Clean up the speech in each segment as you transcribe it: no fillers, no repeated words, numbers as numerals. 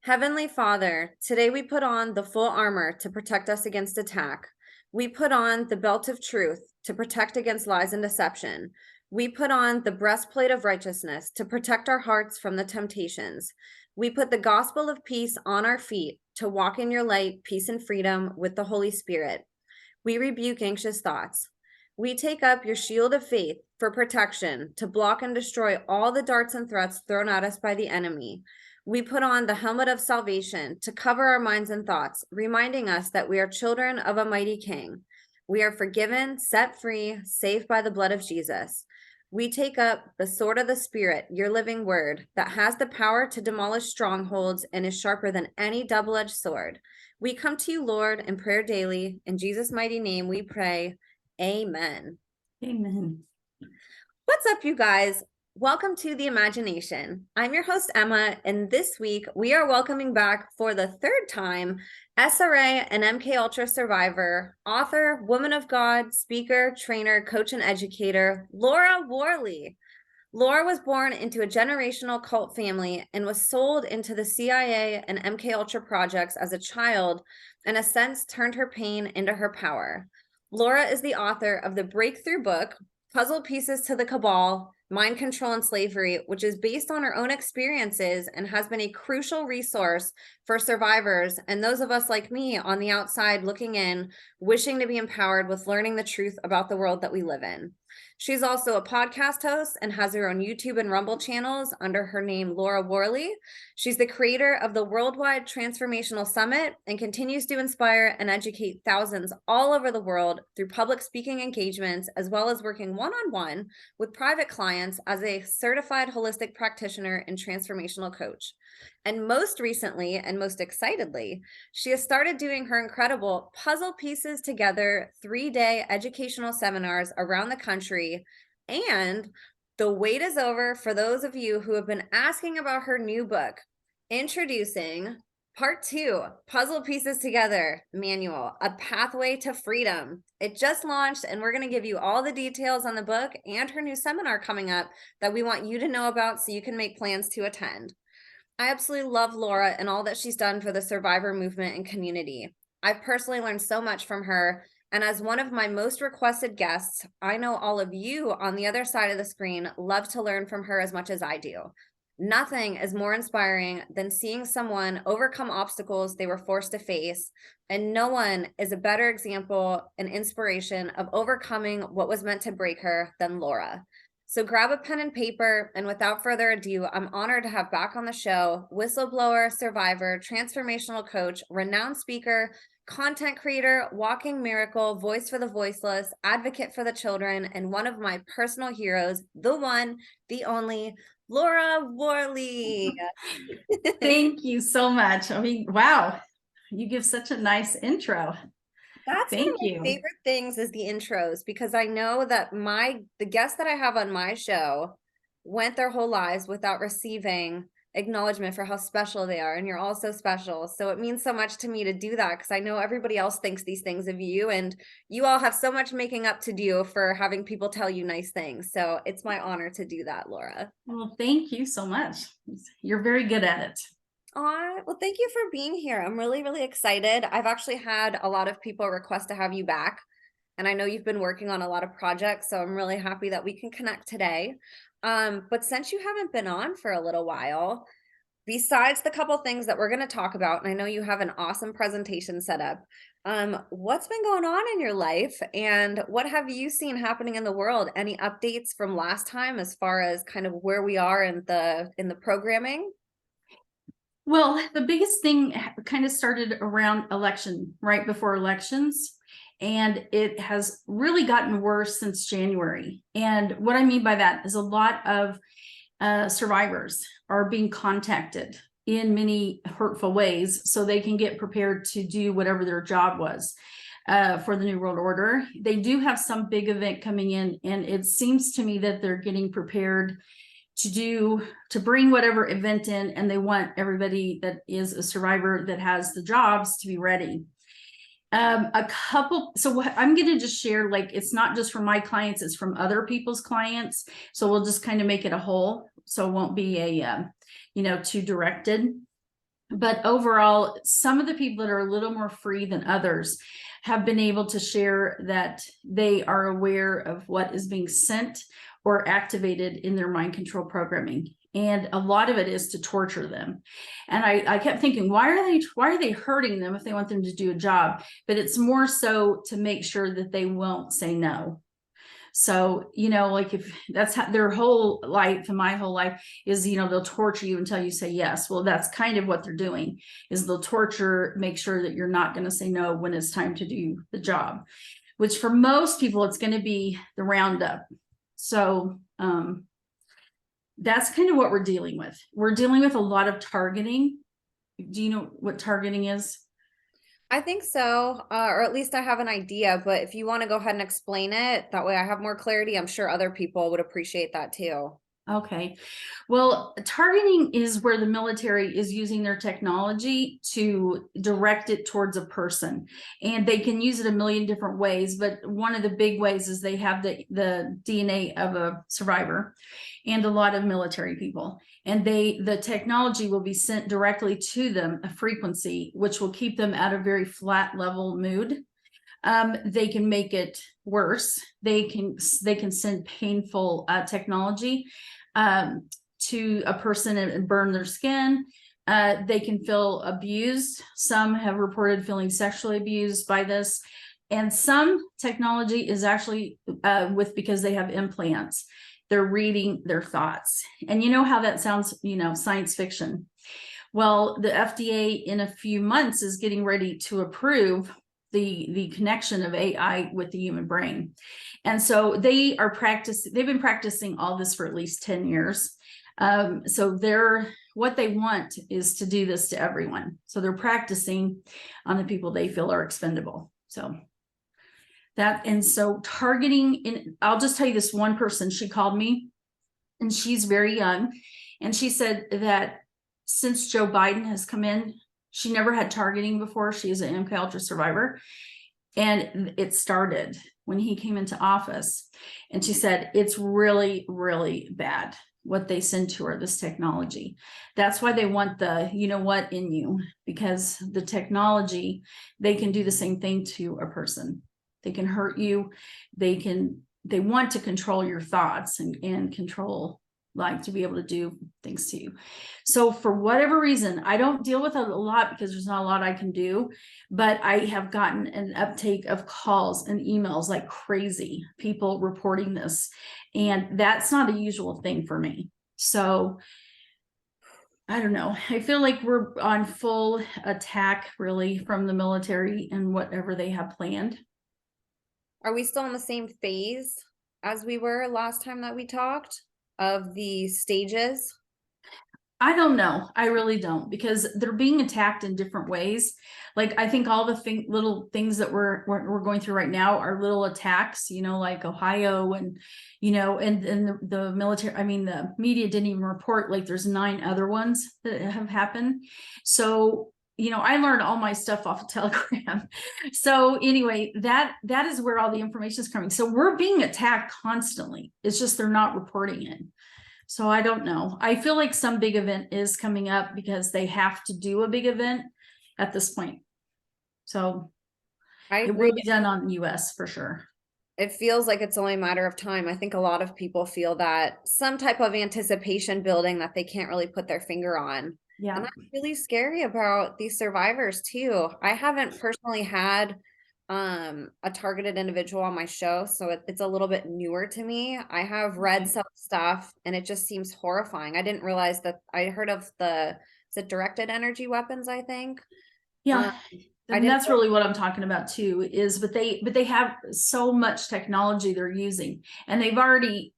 Heavenly Father, today we put on the full armor to protect us against attack. We put on the belt of truth to protect against lies and deception. We put on the breastplate of righteousness to protect our hearts from the temptations. We put the gospel of peace on our feet to walk in your light, peace, and freedom with the Holy Spirit. We rebuke anxious thoughts. We take up your shield of faith for protection to block and destroy all the darts and threats thrown at us by the enemy. We put on the helmet of salvation to cover our minds and thoughts, reminding us that we are children of a mighty King. We are forgiven, set free, saved by the blood of Jesus. We take up the sword of the Spirit, your living word, that has the power to demolish strongholds and is sharper than any double-edged sword. We come to you, Lord, in prayer daily. In Jesus' mighty name we pray. Amen. Amen. What's up, you guys? Welcome to The Imagination. I'm your host, Emma, and this week we are welcoming back for the third time SRA and MK Ultra survivor, author, woman of God, speaker, trainer, coach, and educator, Laura Worley. Laura was born into a generational cult family and was sold into the CIA and MK Ultra projects as a child, and in a sense turned her pain into her power. Laura is the author of the breakthrough book, Puzzle Pieces to the Cabal, Mind Control and Slavery, which is based on her own experiences and has been a crucial resource for survivors and those of us like me on the outside looking in, wishing to be empowered with learning the truth about the world that we live in. She's also a podcast host and has her own YouTube and Rumble channels under her name, Laura Worley. She's the creator of the Worldwide Transformational Summit and continues to inspire and educate thousands all over the world through public speaking engagements, as well as working one-on-one with private clients as a certified holistic practitioner and transformational coach. And most recently, and most excitedly, she has started doing her incredible Puzzle Pieces Together 3-day educational seminars around the country. And the wait is over for those of you who have been asking about her new book, introducing Part 2, Puzzle Pieces Together Manual, A Pathway to Freedom. It just launched, and we're going to give you all the details on the book and her new seminar coming up that we want you to know about so you can make plans to attend. I absolutely love Laura and all that she's done for the survivor movement and community. I've personally learned so much from her, and as one of my most requested guests, I know all of you on the other side of the screen love to learn from her as much as I do. Nothing is more inspiring than seeing someone overcome obstacles they were forced to face, and no one is a better example and inspiration of overcoming what was meant to break her than Laura. So grab a pen and paper, and without further ado, I'm honored to have back on the show whistleblower, survivor, transformational coach, renowned speaker, content creator, walking miracle, voice for the voiceless, advocate for the children, and one of my personal heroes, the one, the only, Laura Worley. Thank you so much. I mean, wow, you give such a nice intro. That's one of my favorite things is the intros, because I know that the guests that I have on my show went their whole lives without receiving acknowledgement for how special they are, and you're all so special. So it means so much to me to do that, because I know everybody else thinks these things of you, and you all have so much making up to do for having people tell you nice things. So it's my honor to do that, Laura. Well, thank you so much. You're very good at it. Well, thank you for being here. I'm really, really excited. I've actually had a lot of people request to have you back, and I know you've been working on a lot of projects, so I'm really happy that we can connect today. But since you haven't been on for a little while, besides the couple things that we're going to talk about, and I know you have an awesome presentation set up, what's been going on in your life, and what have you seen happening in the world? Any updates from last time as far as kind of where we are in the programming? Well, the biggest thing kind of started around election, right before elections, and it has really gotten worse since January. And what I mean by that is a lot of survivors are being contacted in many hurtful ways so they can get prepared to do whatever their job was for the New World Order. They do have some big event coming in, and it seems to me that they're getting prepared to bring whatever event in, and they want everybody that is a survivor that has the jobs to be ready. So what I'm going to just share, like, it's not just from my clients, it's from other people's clients. So we'll just kind of make it a whole, so it won't be a, too directed. But overall, some of the people that are a little more free than others have been able to share that they are aware of what is being sent or activated in their mind control programming. And a lot of it is to torture them. And I kept thinking, why are they hurting them if they want them to do a job? But it's more so to make sure that they won't say no. So, like if that's how their whole life and my whole life is, they'll torture you until you say yes. Well, that's kind of what they're doing, is they'll torture, make sure that you're not going to say no when it's time to do the job, which for most people, it's going to be the roundup. So, that's kind of what we're dealing with. We're dealing with a lot of targeting. Do you know what targeting is? I think so, or at least I have an idea, but if you want to go ahead and explain it, that way I have more clarity. I'm sure other people would appreciate that too. Okay. Well, targeting is where the military is using their technology to direct it towards a person. And they can use it a million different ways, but one of the big ways is they have the DNA of a survivor and a lot of military people. And the technology will be sent directly to them, a frequency, which will keep them at a very flat level mood. They can make it worse. They can send painful technology to a person and burn their skin. They can feel abused. Some have reported feeling sexually abused by this. And some technology is actually because they have implants. They're reading their thoughts. And you know how that sounds, science fiction. Well, the FDA in a few months is getting ready to approve the connection of AI with the human brain. And so they've been practicing all this for at least 10 years. So what they want is to do this to everyone. So they're practicing on the people they feel are expendable. So targeting, I'll just tell you this one person, she called me and she's very young. And she said that since Joe Biden has come in, she never had targeting before. She is an MK Ultra survivor. And it started when he came into office. And she said, it's really, really bad what they send to her, this technology. That's why they want the, what in you, because the technology, they can do the same thing to a person. They can hurt you. They want to control your thoughts and control, like, to be able to do things to you. So for whatever reason, I don't deal with it a lot because there's not a lot I can do, but I have gotten an uptake of calls and emails like crazy, people reporting this. And that's not a usual thing for me. So I don't know. I feel like we're on full attack really from the military and whatever they have planned. Are we still in the same phase as we were last time that we talked of the stages? I don't know. I really don't, because they're being attacked in different ways. Like, I think all the little things that we're going through right now are little attacks, like Ohio and, and the military, the media didn't even report, like there's 9 other ones that have happened. So, I learned all my stuff off of Telegram. So anyway, that is where all the information is coming. So we're being attacked constantly. It's just they're not reporting it. So I don't know. I feel like some big event is coming up because they have to do a big event at this point. So it will be done on the US for sure. It feels like it's only a matter of time. I think a lot of people feel that some type of anticipation building that they can't really put their finger on. Yeah. And that's really scary about these survivors too. I haven't personally had a targeted individual on my show, so it's a little bit newer to me. I have read some stuff and it just seems horrifying. I didn't realize that. I heard of the directed energy weapons, I think. Yeah. And that's really what I'm talking about too, but they have so much technology they're using, and they've already,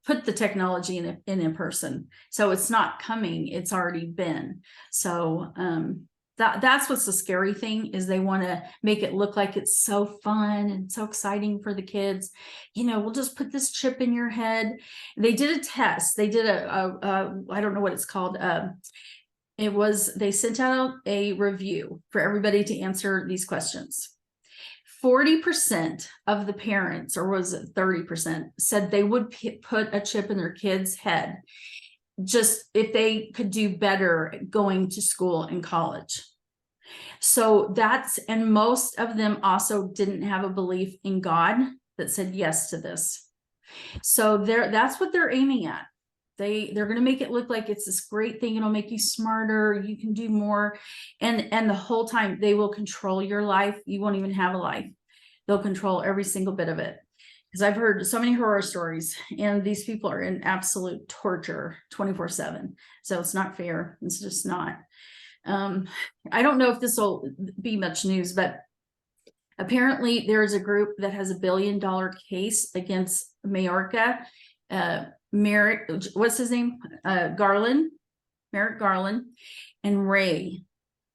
put the technology in a person. So it's not coming, it's already been. So, that's what's the scary thing, is they want to make it look like it's so fun and so exciting for the kids. We'll just put this chip in your head. They did a test. They did I don't know what it's called. They sent out a review for everybody to answer these questions. 40% of the parents, or was it 30%, said they would put a chip in their kid's head. just if they could do better going to school and college. So and most of them also didn't have a belief in God that said yes to this. So that's what they're aiming at. They're going to make it look like it's this great thing. It'll make you smarter. You can do more. And the whole time they will control your life. You won't even have a life. They'll control every single bit of it. Because I've heard so many horror stories, and these people are in absolute torture 24/7. So it's not fair. It's just not. I don't know if this will be much news, but apparently there is a group that has $1 billion case against Mayorga, Merrick, what's his name? Merrick Garland, and Ray,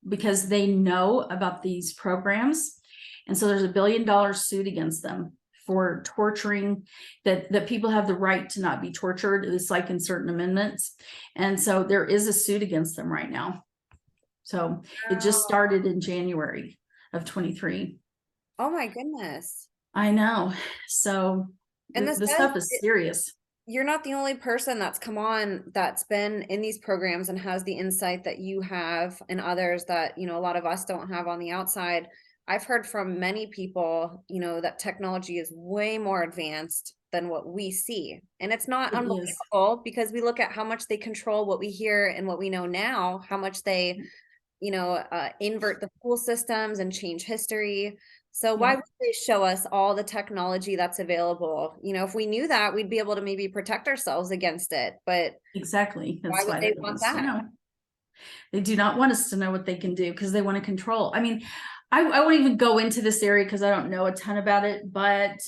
because they know about these programs. And so there's $1 billion suit against them for torturing, that people have the right to not be tortured. It's like in certain amendments. And so there is a suit against them right now. So it just started in January of 23. Oh my goodness. I know. So and the stuff is serious. You're not the only person that's come on that's been in these programs and has the insight that you have, and others that, a lot of us don't have on the outside. I've heard from many people, that technology is way more advanced than what we see. And it's not unbelievable, because we look at how much they control what we hear and what we know now, how much they, invert the school systems and change history. So why would they show us all the technology that's available? If we knew that, we'd be able to maybe protect ourselves against it. But exactly. That's why would they want that? They do not want us to know what they can do, because they want to control. I mean, I won't even go into this area because I don't know a ton about it, but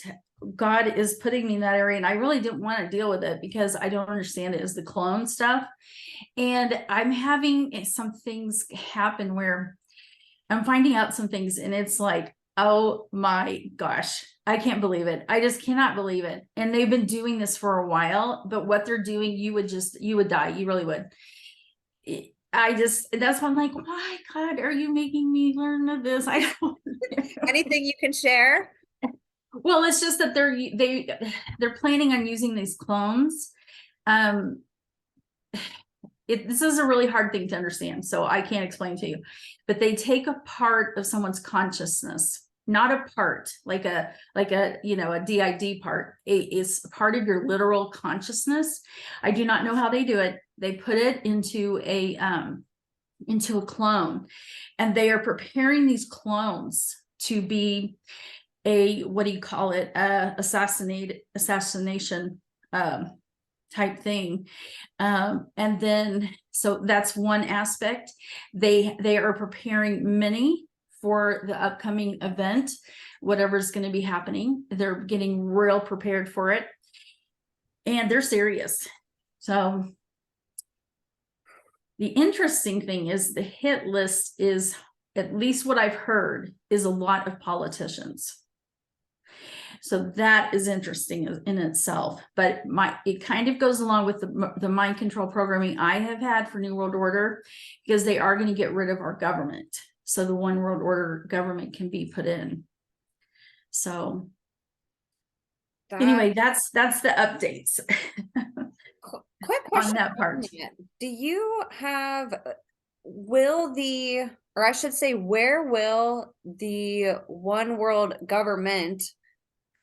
God is putting me in that area, and I really didn't want to deal with it because I don't understand it as the clone stuff. And I'm having some things happen where I'm finding out some things, and it's like, oh my gosh, I can't believe it. I just cannot believe it. And they've been doing this for a while, but what they're doing, you would die. You really would. That's why I'm like, why, God, are you making me learn this? I don't Anything you can share? Well, it's just that they're planning on using these clones. This is a really hard thing to understand, so I can't explain to you, but they take a part of someone's consciousness, not a part like a DID part. It's part of your literal consciousness. I do not know how they do it. They put it into a clone, and they are preparing these clones to be assassination type thing. And then, so that's one aspect. They are preparing many for the upcoming event, whatever's going to be happening. They're getting real prepared for it, and they're serious. So the interesting thing is the hit list is, at least what I've heard, is a lot of politicians. So that is interesting in itself, but it kind of goes along with the mind control programming I have had for New World Order, because they are going to get rid of our government. So the One World Order government can be put in. So anyway, that's the updates. Quick question on that part. Do you have, where will the One World government,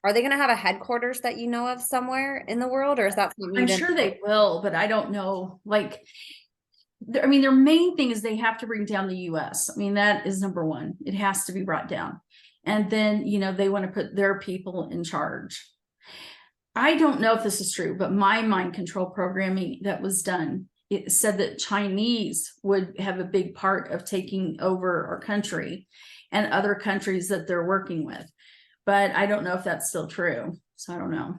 are they going to have a headquarters that you know of somewhere in the world, or is that something? I'm sure they will, but I don't know. Like, I mean, their main thing is they have to bring down the US. I mean, that is number one. It has to be brought down. And then, they want to put their people in charge. I don't know if this is true, but my mind control programming that was done, it said that Chinese would have a big part of taking over our country and other countries that they're working with. But I don't know if that's still true. So I don't know.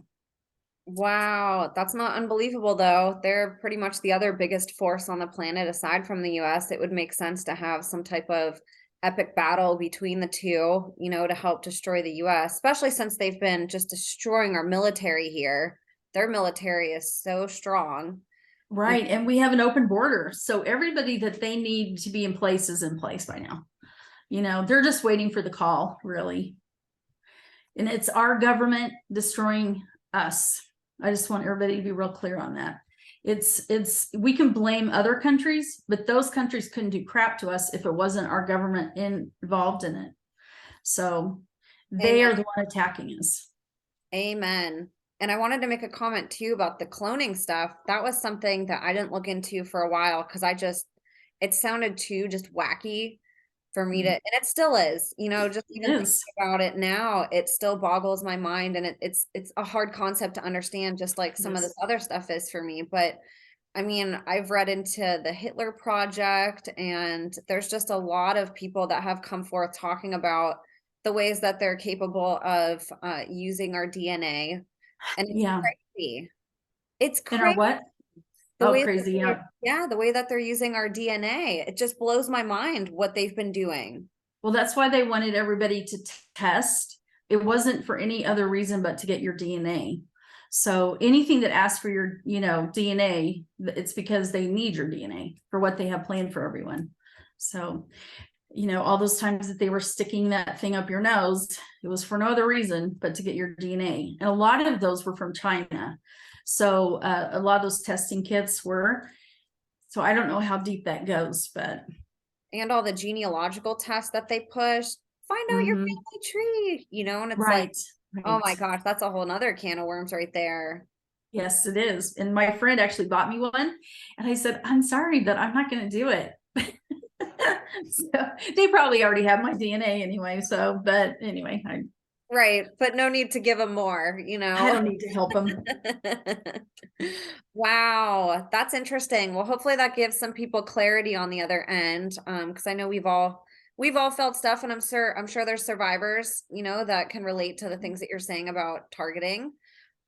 Wow, that's not unbelievable, though. They're pretty much the other biggest force on the planet aside from the US. It would make sense to have some type of epic battle between the two, to help destroy the US, especially since they've been just destroying our military here. Their military is so strong. Right. And we have an open border. So everybody that they need to be in place is in place by now. They're just waiting for the call, really. And it's our government destroying us. I just want everybody to be real clear on that. we can blame other countries, but those countries couldn't do crap to us if it wasn't our government involved in it. So they Amen. are the one attacking us. Amen. And I wanted to make a comment too about the cloning stuff. That was something that I didn't look into for a while because it sounded too just wacky for me to, and it still is, just even thinking about it now, it still boggles my mind, and it's a hard concept to understand, just like some of this other stuff is for me. But I mean, I've read into the Hitler Project, and there's just a lot of people that have come forth talking about the ways that they're capable of using our DNA. And it's crazy. It's In our crazy. what? The way Crazy. the way that they're using our DNA. It just blows my mind what they've been doing. Well, that's why they wanted everybody to test. It wasn't for any other reason but to get your DNA. So anything that asks for your, DNA, it's because they need your DNA for what they have planned for everyone. So, all those times that they were sticking that thing up your nose, it was for no other reason but to get your DNA. And a lot of those were from China. So a lot of those testing kits were. So I don't know how deep that goes, but. And all the genealogical tests that they push, find out your family tree, and it's like, oh my gosh, that's a whole nother can of worms right there. Yes, it is. And my friend actually bought me one, and I said, I'm sorry, but I'm not going to do it. So they probably already have my DNA anyway. So, but anyway, right. But no need to give them more, I don't need to help them. Wow. That's interesting. Well, hopefully that gives some people clarity on the other end. Because I know we've all felt stuff, and I'm sure there's survivors, that can relate to the things that you're saying about targeting.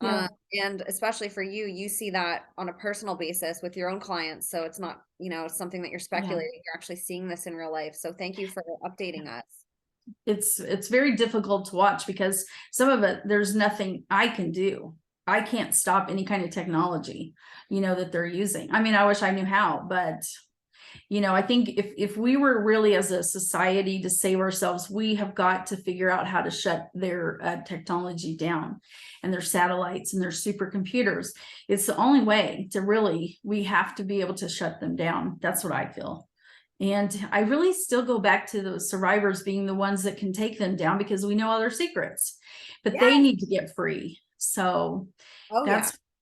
And especially for you, you see that on a personal basis with your own clients. So it's not, something that you're speculating. You're actually seeing this in real life. So thank you for updating us. It's very difficult to watch because some of it, there's nothing I can do. I can't stop any kind of technology, that they're using. I mean, I wish I knew how, but I think if we were really as a society to save ourselves, we have got to figure out how to shut their technology down, and their satellites and their supercomputers. It's the only way to we have to be able to shut them down. That's what I feel. And I really still go back to the survivors being the ones that can take them down, because we know all their secrets, but they need to get free. So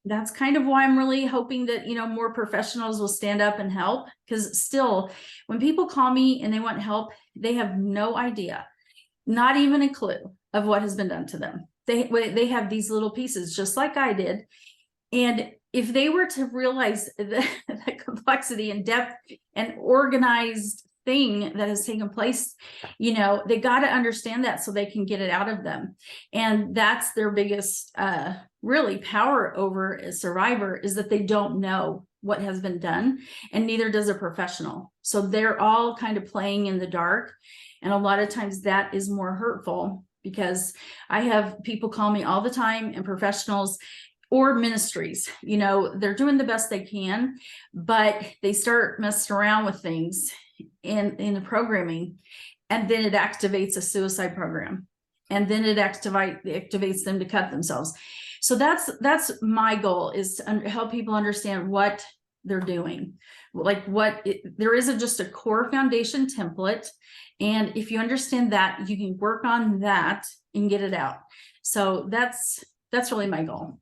that's kind of why I'm really hoping that, more professionals will stand up and help. Because still, when people call me and they want help, they have no idea, not even a clue of what has been done to them. They have these little pieces, just like I did. And if they were to realize the complexity and depth and organized thing that has taken place, they got to understand that so they can get it out of them. And that's their biggest really power over a survivor, is that they don't know what has been done, and neither does a professional. So they're all kind of playing in the dark. And a lot of times that is more hurtful, because I have people call me all the time, and professionals or ministries, they're doing the best they can, but they start messing around with things in the programming, and then it activates a suicide program, and then it activates them to cut themselves. So that's my goal, is to help people understand what they're doing, like there isn't just a core foundation template, and if you understand that, you can work on that and get it out. So that's really my goal.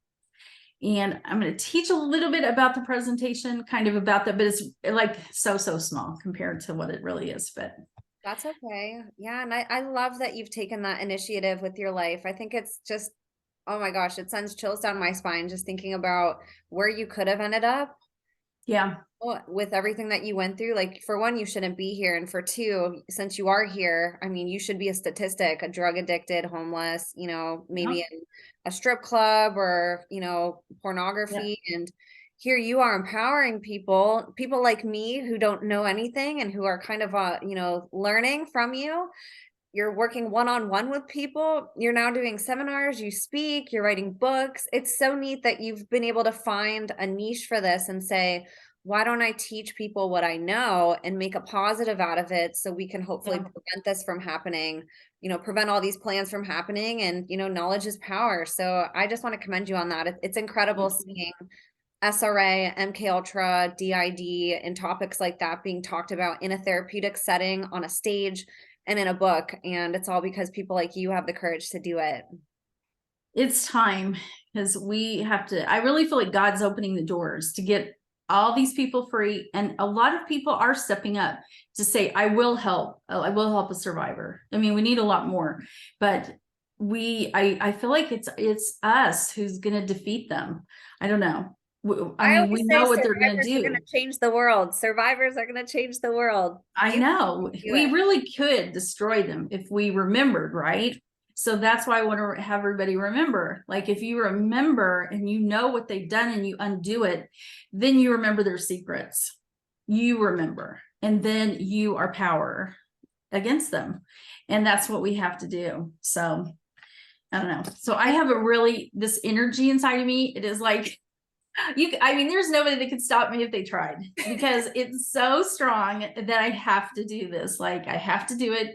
And I'm going to teach a little bit about the presentation, kind of about that, but it's like so small compared to what it really is. But that's okay. Yeah. And I love that you've taken that initiative with your life. I think it's just, oh my gosh, it sends chills down my spine just thinking about where you could have ended up. Yeah. With everything that you went through. Like, for one, you shouldn't be here. And for two, since you are here, I mean, you should be a statistic, a drug addicted, homeless, maybe in a strip club or, pornography. And here you are empowering people like me who don't know anything and who are kind of, learning from you. You're working one-on-one with people. You're now doing seminars, you speak, you're writing books. It's so neat that you've been able to find a niche for this and say, why don't I teach people what I know and make a positive out of it, so we can hopefully prevent this from happening, prevent all these plans from happening. And, knowledge is power. So I just want to commend you on that. It's incredible seeing SRA, MK Ultra, DID, and topics like that being talked about in a therapeutic setting, on a stage, and in a book. And it's all because people like you have the courage to do it. It's time, because we have to, I really feel like God's opening the doors to get all these people free. And a lot of people are stepping up to say, I will help. I will help a survivor. I mean, we need a lot more, but I feel like it's us who's going to defeat them. I don't know. I I mean, we always say know what they're going to survivors are going do. to change the world. Survivors are going to change the world. I You know can do we it. really could destroy them if we remembered, right? So that's why I want to have everybody remember. Like, if you remember and you know what they've done and you undo it, then you remember their secrets. You remember, and then you are power against them. And that's what we have to do. So I don't know. So I have this energy inside of me. It is like, I mean, there's nobody that could stop me if they tried, because it's so strong that I have to do this. Like, I have to do it.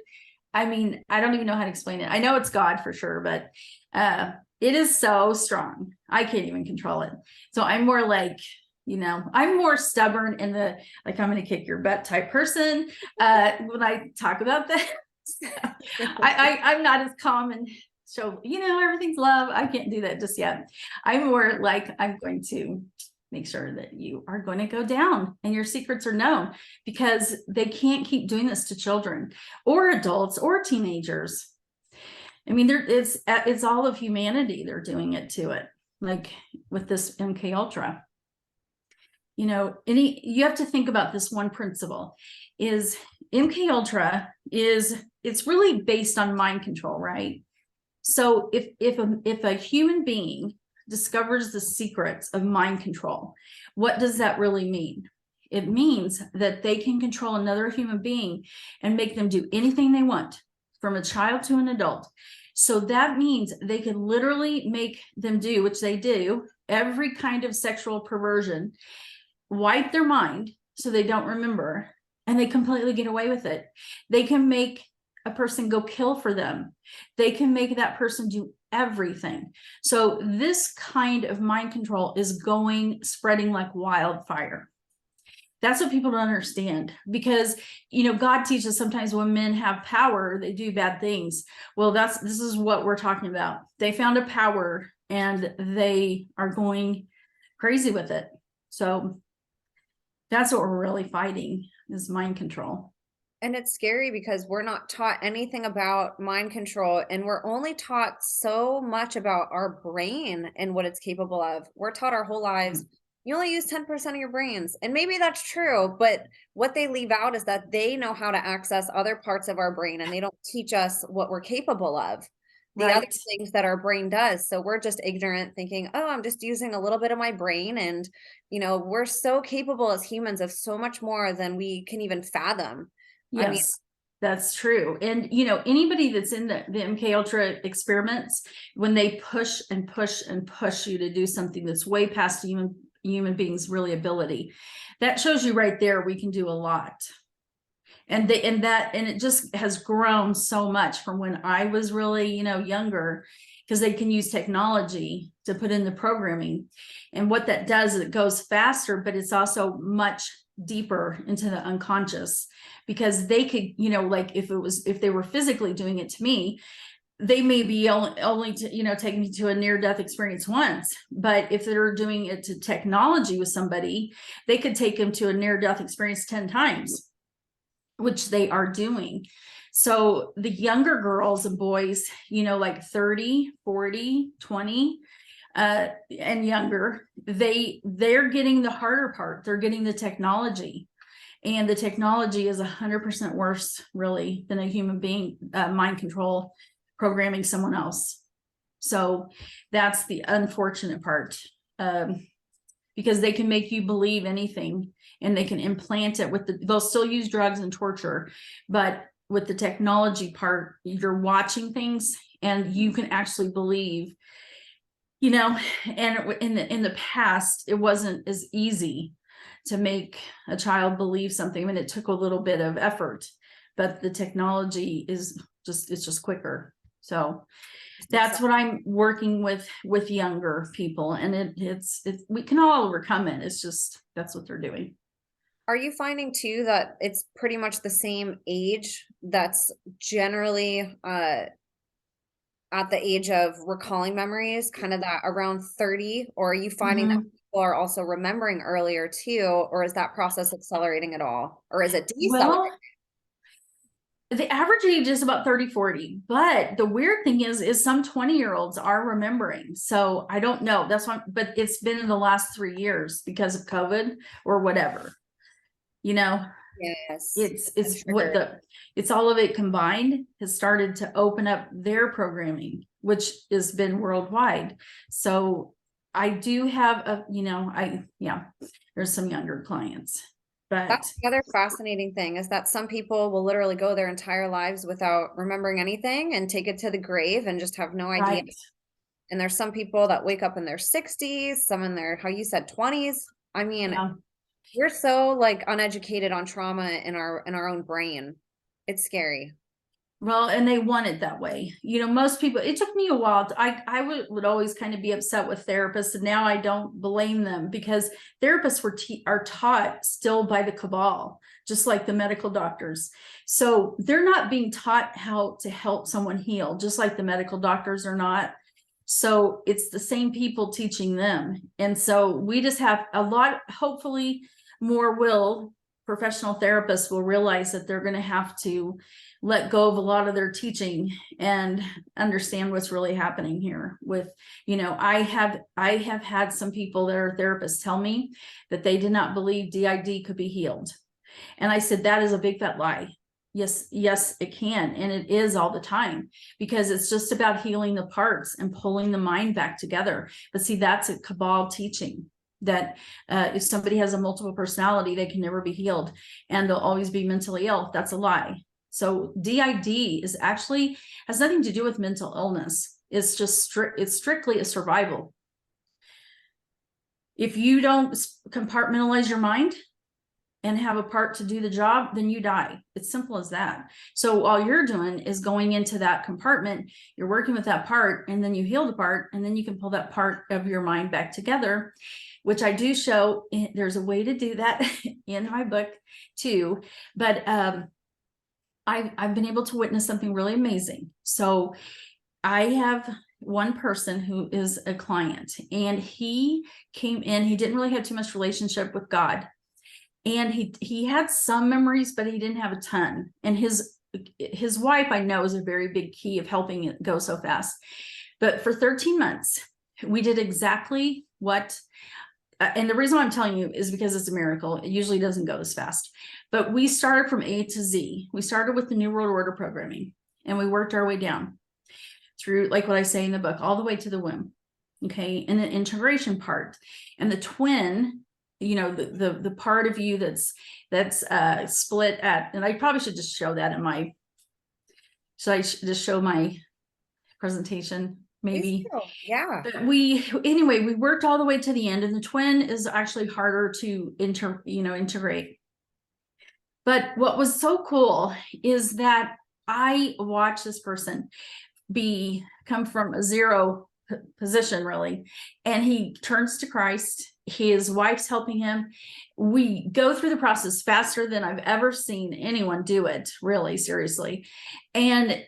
I mean, I don't even know how to explain it. I know it's God for sure, but it is so strong. I can't even control it. So I'm more like, I'm more stubborn in the, like, I'm going to kick your butt type person. When I talk about that, I'm not as calm and so, everything's love. I can't do that just yet. I'm more like, I'm going to make sure that you are going to go down and your secrets are known, because they can't keep doing this to children or adults or teenagers. I mean, it's all of humanity. They're doing it to it, like with this MK Ultra. You have to think about this one principle is MK Ultra it's really based on mind control, right? So if a human being discovers the secrets of mind control, what does that really mean? It means that they can control another human being and make them do anything they want, from a child to an adult. So that means they can literally make them do, which they do, every kind of sexual perversion, wipe their mind so they don't remember, and they completely get away with it. They can make a person go kill for them. They can make that person do everything. So this kind of mind control is spreading like wildfire. That's what people don't understand, because God teaches sometimes when men have power, they do bad things. Well, this is what we're talking about. They found a power and they are going crazy with it. So that's what we're really fighting, is mind control. And it's scary because we're not taught anything about mind control, and we're only taught so much about our brain and what it's capable of. We're taught our whole lives, you only use 10% of your brains. And maybe that's true, but what they leave out is that they know how to access other parts of our brain, and they don't teach us what we're capable of, the other things that our brain does. So we're just ignorant, thinking, oh, I'm just using a little bit of my brain. And, we're so capable as humans of so much more than we can even fathom. Yes, I mean, that's true. And, anybody that's in the MK Ultra experiments, when they push and push and push you to do something that's way past human beings' really ability, that shows you right there, we can do a lot. And it just has grown so much from when I was really, younger, because they can use technology to put in the programming. And what that does is it goes faster, but it's also much deeper into the unconscious, because they could, like if they were physically doing it to me, they may be only to, take me to a near-death experience once. But if they're doing it to technology with somebody, they could take them to a near-death experience 10 times, which they are doing. So the younger girls and boys, like 30, 40, 20, and younger, they're getting the harder part. They're getting the technology, and the technology is 100% worse, really, than a human being mind control programming someone else. So that's the unfortunate part, because they can make you believe anything, and they can implant it they'll still use drugs and torture, but with the technology part, you're watching things and you can actually believe. And in the past, it wasn't as easy to make a child believe something. I mean, it took a little bit of effort, but the technology it's just quicker. So that's what I'm working with younger people, and it's we can all overcome it. It's just that's what they're doing. Are you finding too that it's pretty much the same age that's generally at the age of recalling memories, kind of that around 30, or are you finding that people are also remembering earlier too, or is that process accelerating at all, or is it decelerating? Well, the average age is about 30, 40, but the weird thing is some 20-year-olds are remembering. So I don't know. That's why, but it's been in the last 3 years because of COVID or whatever, you know. Yes, It's what it's all of it combined has started to open up their programming, which has been worldwide. So I do have a, there's some younger clients, but that's the other fascinating thing is that some people will literally go their entire lives without remembering anything and take it to the grave and just have no idea. right. And there's some people that wake up in their 60s, some in their, how you said, 20s. I mean, Yeah. we're so like uneducated on trauma in our own brain. It's scary. Well, and they want it that way. Most people, it took me a while. I would always kind of be upset with therapists, and now I don't blame them because therapists are taught still by the cabal, just like the medical doctors. So they're not being taught how to help someone heal, just like the medical doctors are not. So it's the same people teaching them. And so we just have a lot, hopefully more professional therapists will realize that they're going to have to let go of a lot of their teaching and understand what's really happening here with, I have had some people that are therapists tell me that they did not believe DID could be healed. And I said, that is a big fat lie. Yes, it can. And it is all the time, because it's just about healing the parts and pulling the mind back together. But see, that's a cabal teaching that if somebody has a multiple personality, they can never be healed and they'll always be mentally ill. That's a lie. So DID is actually has nothing to do with mental illness. It's just it's strictly a survival. If you don't compartmentalize your mind and have a part to do the job, then you die. It's simple as that. So all you're doing is going into that compartment, you're working with that part, and then you heal the part, and then you can pull that part of your mind back together, which I do show. There's a way to do that in my book too. But I've been able to witness something really amazing. So I have one person who is a client, and he came in, he didn't really have too much relationship with God. And he had some memories, but he didn't have a ton. And his wife, I know, is a very big key of helping it go so fast. But for 13 months, we did exactly what, and the reason why I'm telling you is because it's a miracle. It usually doesn't go this fast. But we started from A to Z. We started with the New World Order programming, and we worked our way down through, like what I say in the book, all the way to the womb. Okay. And the integration part and the twin, the part of you that's split at, and I probably should just show that in should I just show my presentation? Maybe. Yeah. But we worked all the way to the end, and the twin is actually harder to integrate. But what was so cool is that I watched this person come from a zero position, really, and he turns to Christ. His wife's helping him. We go through the process faster than I've ever seen anyone do it, really, seriously. And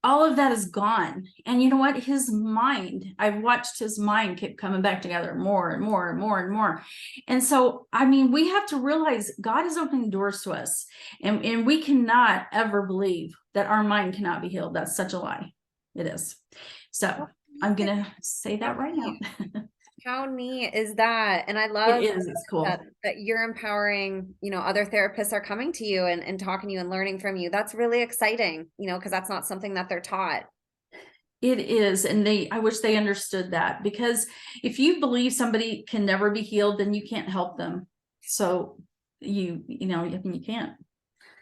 all of that is gone. And you know what? His mind, I've watched his mind keep coming back together more and more and more and more. And so, I mean, we have to realize God is opening doors to us, and we cannot ever believe that our mind cannot be healed. That's such a lie. It is. So I'm going to say that right now. How neat is that? And I love it's cool that you're empowering, other therapists are coming to you and talking to you and learning from you. That's really exciting, because that's not something that they're taught. It is. And I wish they understood that, because if you believe somebody can never be healed, then you can't help them. So you can't.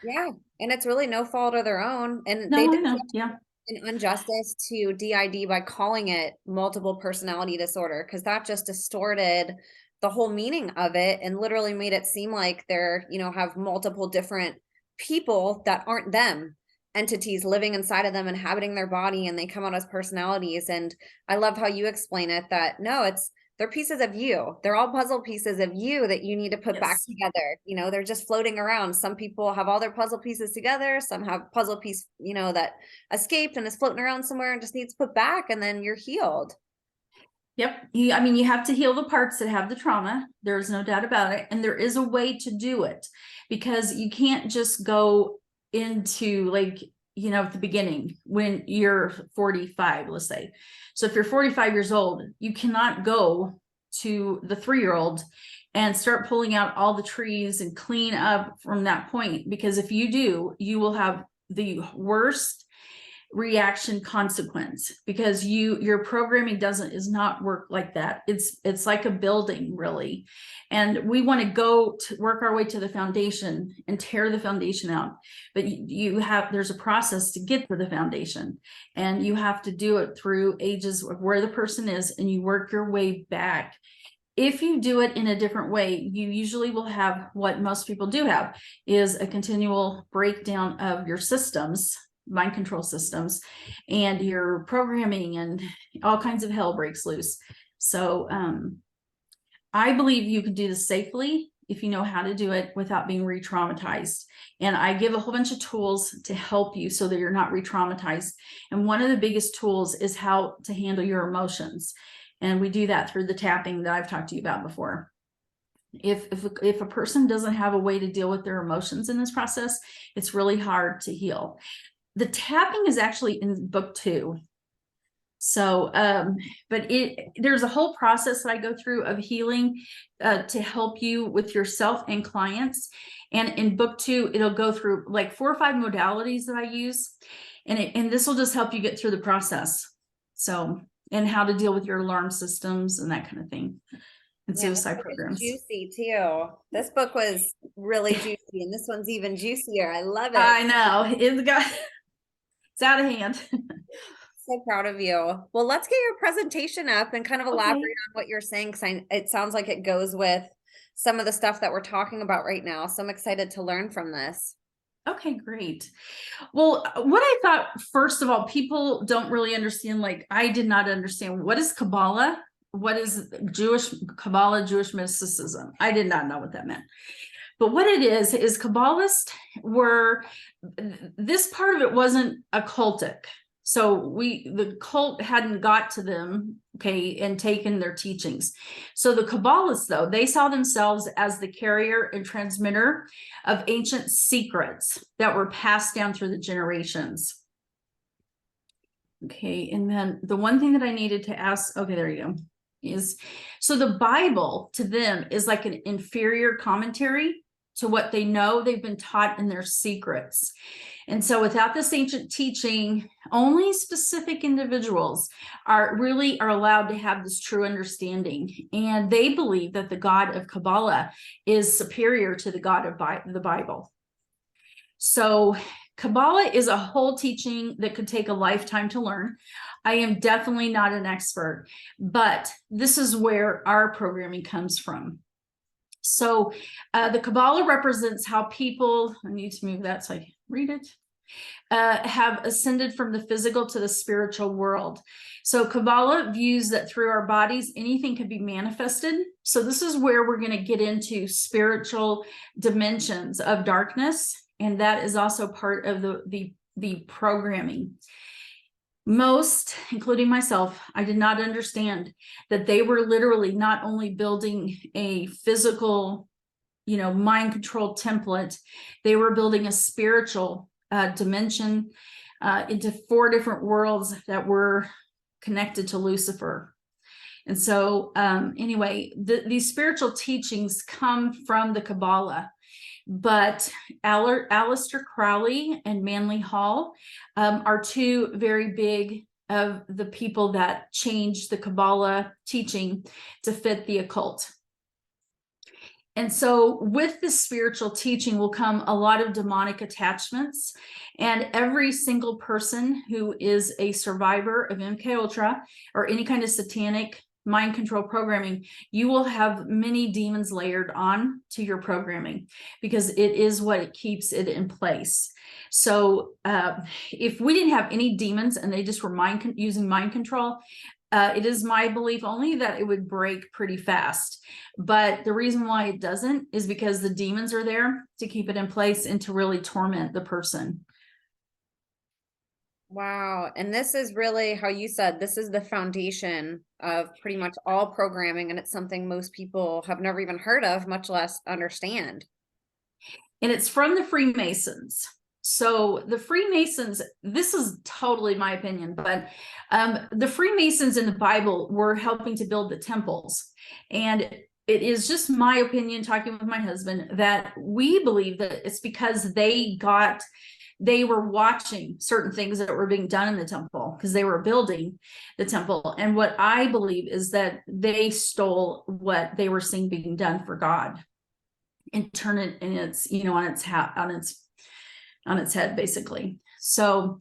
Yeah. And it's really no fault of their own. And No, they I did know. Yeah. an injustice to DID by calling it multiple personality disorder, because that just distorted the whole meaning of it and literally made it seem like they're, have multiple different people that aren't them. entities living inside of them, inhabiting their body, and they come out as personalities. And I love how you explain it, that no, they're pieces of you. They're all puzzle pieces of you that you need to put back together. You know, they're just floating around. Some people have all their puzzle pieces together. Some have puzzle piece, you know, that escaped and is floating around somewhere and just needs put back, and then you're healed. Yep. I mean, you have to heal the parts that have the trauma. There's no doubt about it. And there is a way to do it, because you can't just go into, like, you know, at the beginning when you're 45, let's say. So if you're 45 years old, you cannot go to the 3-year-old and start pulling out all the trees and clean up from that point, because if you do, you will have the worst reaction consequence, because your programming is not work like that. It's like a building, really. And we want to go to work our way to the foundation and tear the foundation out. But there's a process to get to the foundation, and you have to do it through ages of where the person is, and you work your way back. If you do it in a different way, you usually will have what most people do have, is a continual breakdown of your systems, mind control systems, and your programming, and all kinds of hell breaks loose. So I believe you can do this safely if you know how to do it without being re-traumatized. And I give a whole bunch of tools to help you so that you're not re-traumatized. And one of the biggest tools is how to handle your emotions. And we do that through the tapping that I've talked to you about before. If a person doesn't have a way to deal with their emotions in this process, it's really hard to heal. The tapping is actually in book 2. So, but there's a whole process that I go through of healing to help you with yourself and clients. And in book 2, it'll go through like 4 or 5 modalities that I use. And this will just help you get through the process. So, and how to deal with your alarm systems and that kind of thing. And suicide programs. Juicy too. This book was really juicy, and this one's even juicier. I love it. I know. It's out of hand. So proud of you. Well, let's get your presentation up and kind of elaborate on what you're saying, because it sounds like it goes with some of the stuff that we're talking about right now. So I'm excited to learn from this. Okay, great. Well, what I thought, first of all, people don't really understand, like I did not understand, what is Kabbalah? What is Kabbalah, Jewish mysticism? I did not know what that meant. But what it is Kabbalists this part of it wasn't occultic. So the cult hadn't got to them, okay, and taken their teachings. So the Kabbalists, though, they saw themselves as the carrier and transmitter of ancient secrets that were passed down through the generations. Okay, and then the one thing that I needed to ask, okay, there you go, is so the Bible to them is like an inferior commentary to what they know they've been taught in their secrets. And so without this ancient teaching, only specific individuals are allowed to have this true understanding. And they believe that the God of Kabbalah is superior to the God of the Bible. So Kabbalah is a whole teaching that could take a lifetime to learn. I am definitely not an expert, but this is where our programming comes from. So the Kabbalah represents how people, I need to move that so I can read it, have ascended from the physical to the spiritual world. So Kabbalah views that through our bodies, anything can be manifested. So this is where we're going to get into spiritual dimensions of darkness. And that is also part of the programming. Most, including myself, I did not understand that they were literally not only building a physical, mind control template, they were building a spiritual dimension into 4 different worlds that were connected to Lucifer. And so anyway, these spiritual teachings come from the Kabbalah. But Aleister Crowley and Manly Hall are 2 very big of the people that changed the Kabbalah teaching to fit the occult. And so with this spiritual teaching will come a lot of demonic attachments, and every single person who is a survivor of MK Ultra or any kind of satanic mind control programming, you will have many demons layered on to your programming, because it is what keeps it in place. So if we didn't have any demons and they just were using mind control, it is my belief only that it would break pretty fast. But the reason why it doesn't is because the demons are there to keep it in place and to really torment the person. Wow. And this is really how you said, this is the foundation of pretty much all programming. And it's something most people have never even heard of, much less understand. And it's from the Freemasons. So the Freemasons, this is totally my opinion, but the Freemasons in the Bible were helping to build the temples. And it is just my opinion, talking with my husband, that we believe that it's because they were watching certain things that were being done in the temple, because they were building the temple. And what I believe is that they stole what they were seeing being done for God and turn it in its, on its head, basically. So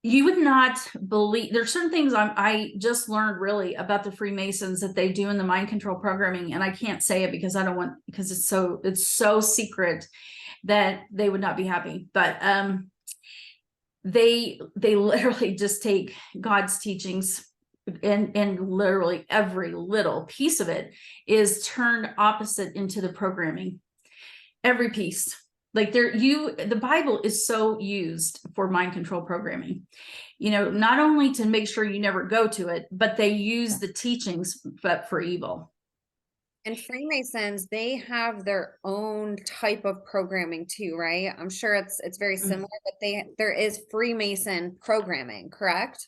you would not believe, there's certain things I just learned really about the Freemasons that they do in the mind control programming, and I can't say it because I don't want, because it's so secret that they would not be happy. But they literally just take God's teachings, and literally every little piece of it is turned opposite into the programming. Every piece. Like the Bible is so used for mind control programming, not only to make sure you never go to it, but they use the teachings, but for evil. And Freemasons, they have their own type of programming too, right? I'm sure it's very similar, but there is Freemason programming, correct?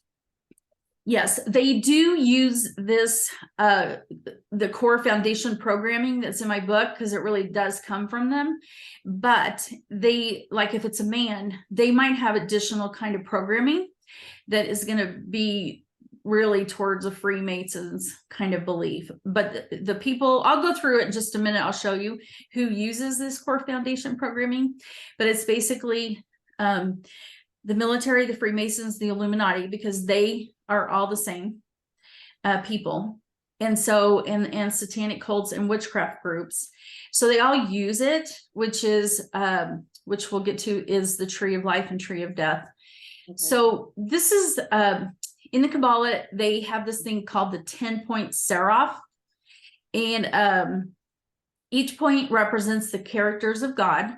Yes, they do use this, the core foundation programming that's in my book, because it really does come from them. But they, like if it's a man, they might have additional kind of programming that is going to be really towards a Freemasons kind of belief. But the people, I'll go through it in just a minute. I'll show you who uses this core foundation programming. But it's basically the military, the Freemasons, the Illuminati, because they are all the same people. And so, and satanic cults and witchcraft groups. So they all use it, which which we'll get to, is the tree of life and tree of death. Okay. So this is, in the Kabbalah, they have this thing called the 10-point seraph. And each point represents the characters of God,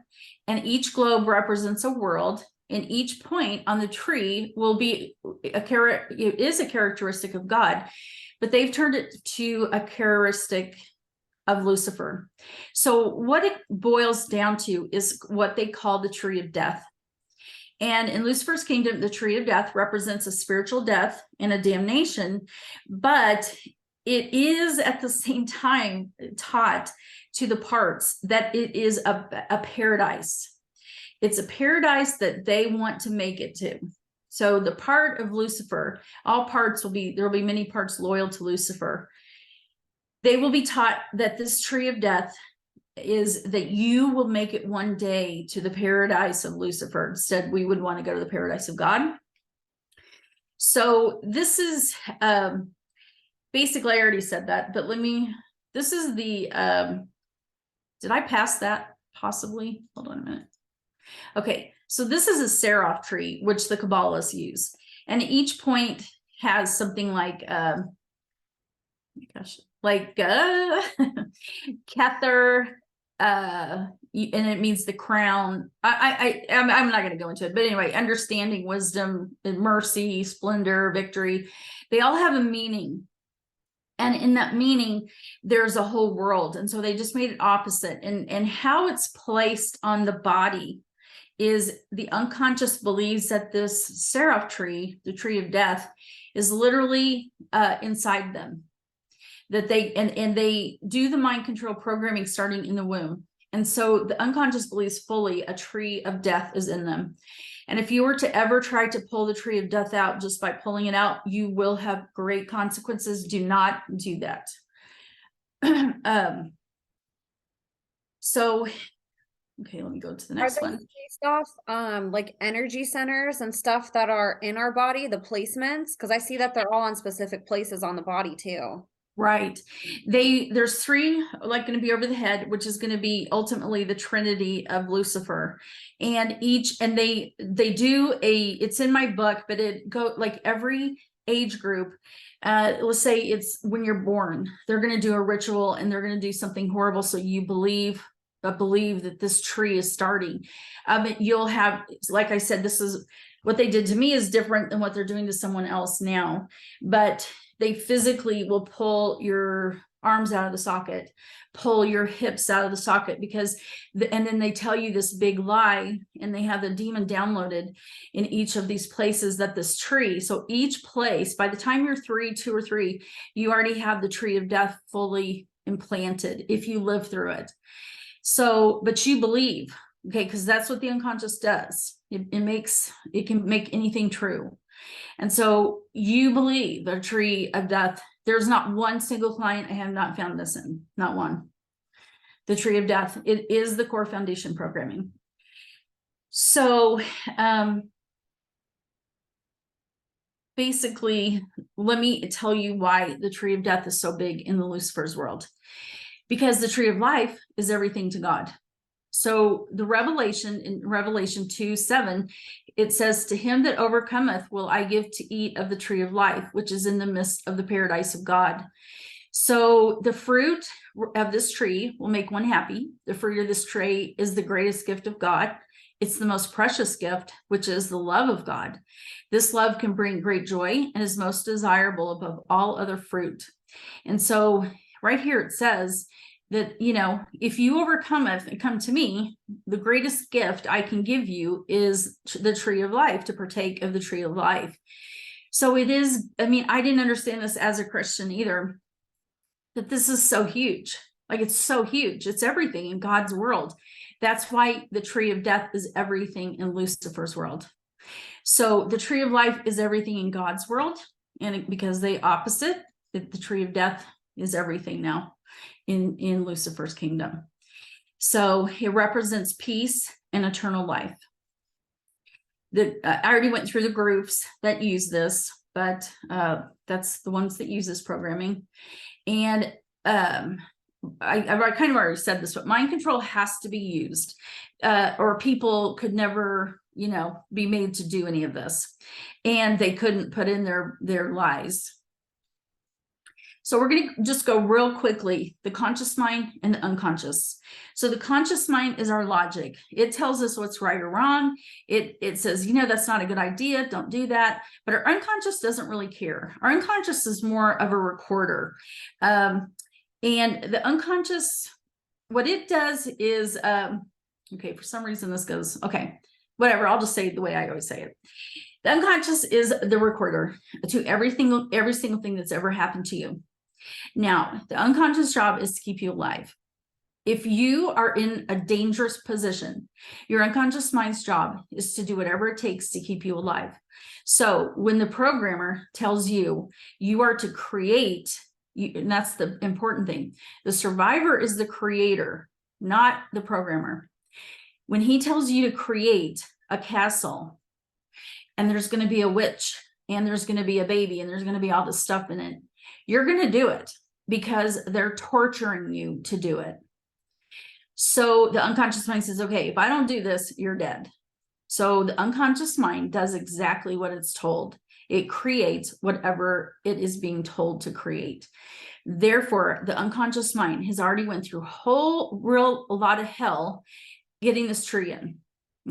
and each globe represents a world. And each point on the tree will be it is a characteristic of God, but they've turned it to a characteristic of Lucifer. So what it boils down to is what they call the tree of death. And in Lucifer's kingdom, the tree of death represents a spiritual death and a damnation, but it is at the same time taught to the parts that it is a paradise. It's a paradise that they want to make it to. So the part of Lucifer, all parts there will be many parts loyal to Lucifer. They will be taught that this tree of death is that you will make it one day to the paradise of Lucifer. Instead, we would want to go to the paradise of God. So this is basically, I already said that, but this is the, did I pass that possibly? Hold on a minute. Okay, so this is a seraph tree, which the Kabbalists use. And each point has something like, Kether, and it means the crown. I'm not going to go into it, but anyway, understanding, wisdom, and mercy, splendor, victory, they all have a meaning. And in that meaning, there's a whole world. And so they just made it opposite. And how it's placed on the body is the unconscious believes that this seraph tree, the tree of death, is literally inside them. That they do the mind control programming starting in the womb. And so the unconscious believes fully a tree of death is in them. And if you were to ever try to pull the tree of death out just by pulling it out, you will have great consequences. Do not do that. So, okay, let me go to the next one. Based off like energy centers and stuff that are in our body, the placements? Because I see that they're all on specific places on the body too. Right. There's three like going to be over the head, which is going to be ultimately the Trinity of Lucifer. And they do it's in my book, but it go like every age group. Let's say it's when you're born, they're going to do a ritual and they're going to do something horrible. So you believe that this tree is starting. You'll have, like I said, this is what they did to me is different than what they're doing to someone else now, but they physically will pull your arms out of the socket, pull your hips out of the socket, and then they tell you this big lie, and they have the demon downloaded in each of these places that this tree, so each place, by the time you're 2 or 3, you already have the tree of death fully implanted if you live through it. So, but you believe, okay, because that's what the unconscious does. It can make anything true. And so you believe the tree of death. There's not one single client I have not found this in, not one. The tree of death, it is the core foundation programming. So basically, let me tell you why the tree of death is so big in the Lucifer's world. Because the tree of life is everything to God. So the revelation in Revelation 2:7, it says, to him that overcometh will I give to eat of the tree of life, which is in the midst of the paradise of God. So the fruit of this tree will make one happy. The fruit of this tree is the greatest gift of God. It's the most precious gift, which is the love of God. This love can bring great joy and is most desirable above all other fruit. And so right here it says that, if you overcome it and come to me, the greatest gift I can give you is the tree of life, to partake of the tree of life. So it is, I didn't understand this as a Christian either, that this is so huge. Like, it's so huge. It's everything in God's world. That's why the tree of death is everything in Lucifer's world. So the tree of life is everything in God's world. And because they opposite, the tree of death is everything now in Lucifer's kingdom. So it represents peace and eternal life. I already went through the groups that use this, but that's the ones that use this programming. And I kind of already said this, but mind control has to be used, or people could never, be made to do any of this, and they couldn't put in their lies. So we're going to just go real quickly, the conscious mind and the unconscious. So the conscious mind is our logic. It tells us what's right or wrong. It says, that's not a good idea. Don't do that. But our unconscious doesn't really care. Our unconscious is more of a recorder. And the unconscious, what it does is, okay, for some reason this goes, okay, whatever. I'll just say it the way I always say it. The unconscious is the recorder to every single thing that's ever happened to you. Now, the unconscious job is to keep you alive. If you are in a dangerous position, your unconscious mind's job is to do whatever it takes to keep you alive. So when the programmer tells you, you are to create, and that's the important thing, the survivor is the creator, not the programmer. When he tells you to create a castle, and there's going to be a witch, and there's going to be a baby, and there's going to be all this stuff in it, you're going to do it because they're torturing you to do it. So the unconscious mind says, okay, if I don't do this, you're dead. So the unconscious mind does exactly what it's told. It creates whatever it is being told to create. Therefore, the unconscious mind has already went through a lot of hell getting this tree in.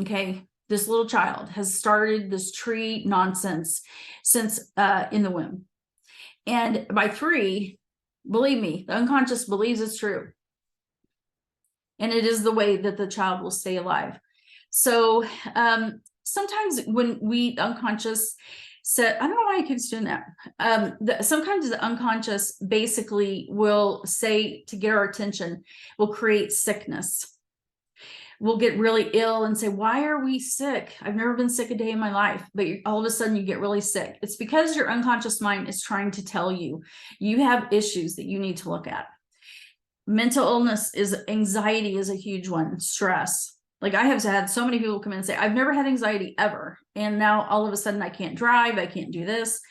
Okay. This little child has started this tree nonsense since in the womb. And by 3, believe me, the unconscious believes it's true. And it is the way that the child will stay alive. So sometimes when we unconscious said, I don't know why I keep doing that. Sometimes the unconscious basically will say, to get our attention, will create sickness. We'll get really ill and say, why are we sick? I've never been sick a day in my life, but all of a sudden you get really sick. It's because your unconscious mind is trying to tell you, you have issues that you need to look at. Mental illness anxiety is a huge one, stress. Like, I have had so many people come in and say, I've never had anxiety ever. And now all of a sudden I can't drive, I can't do this.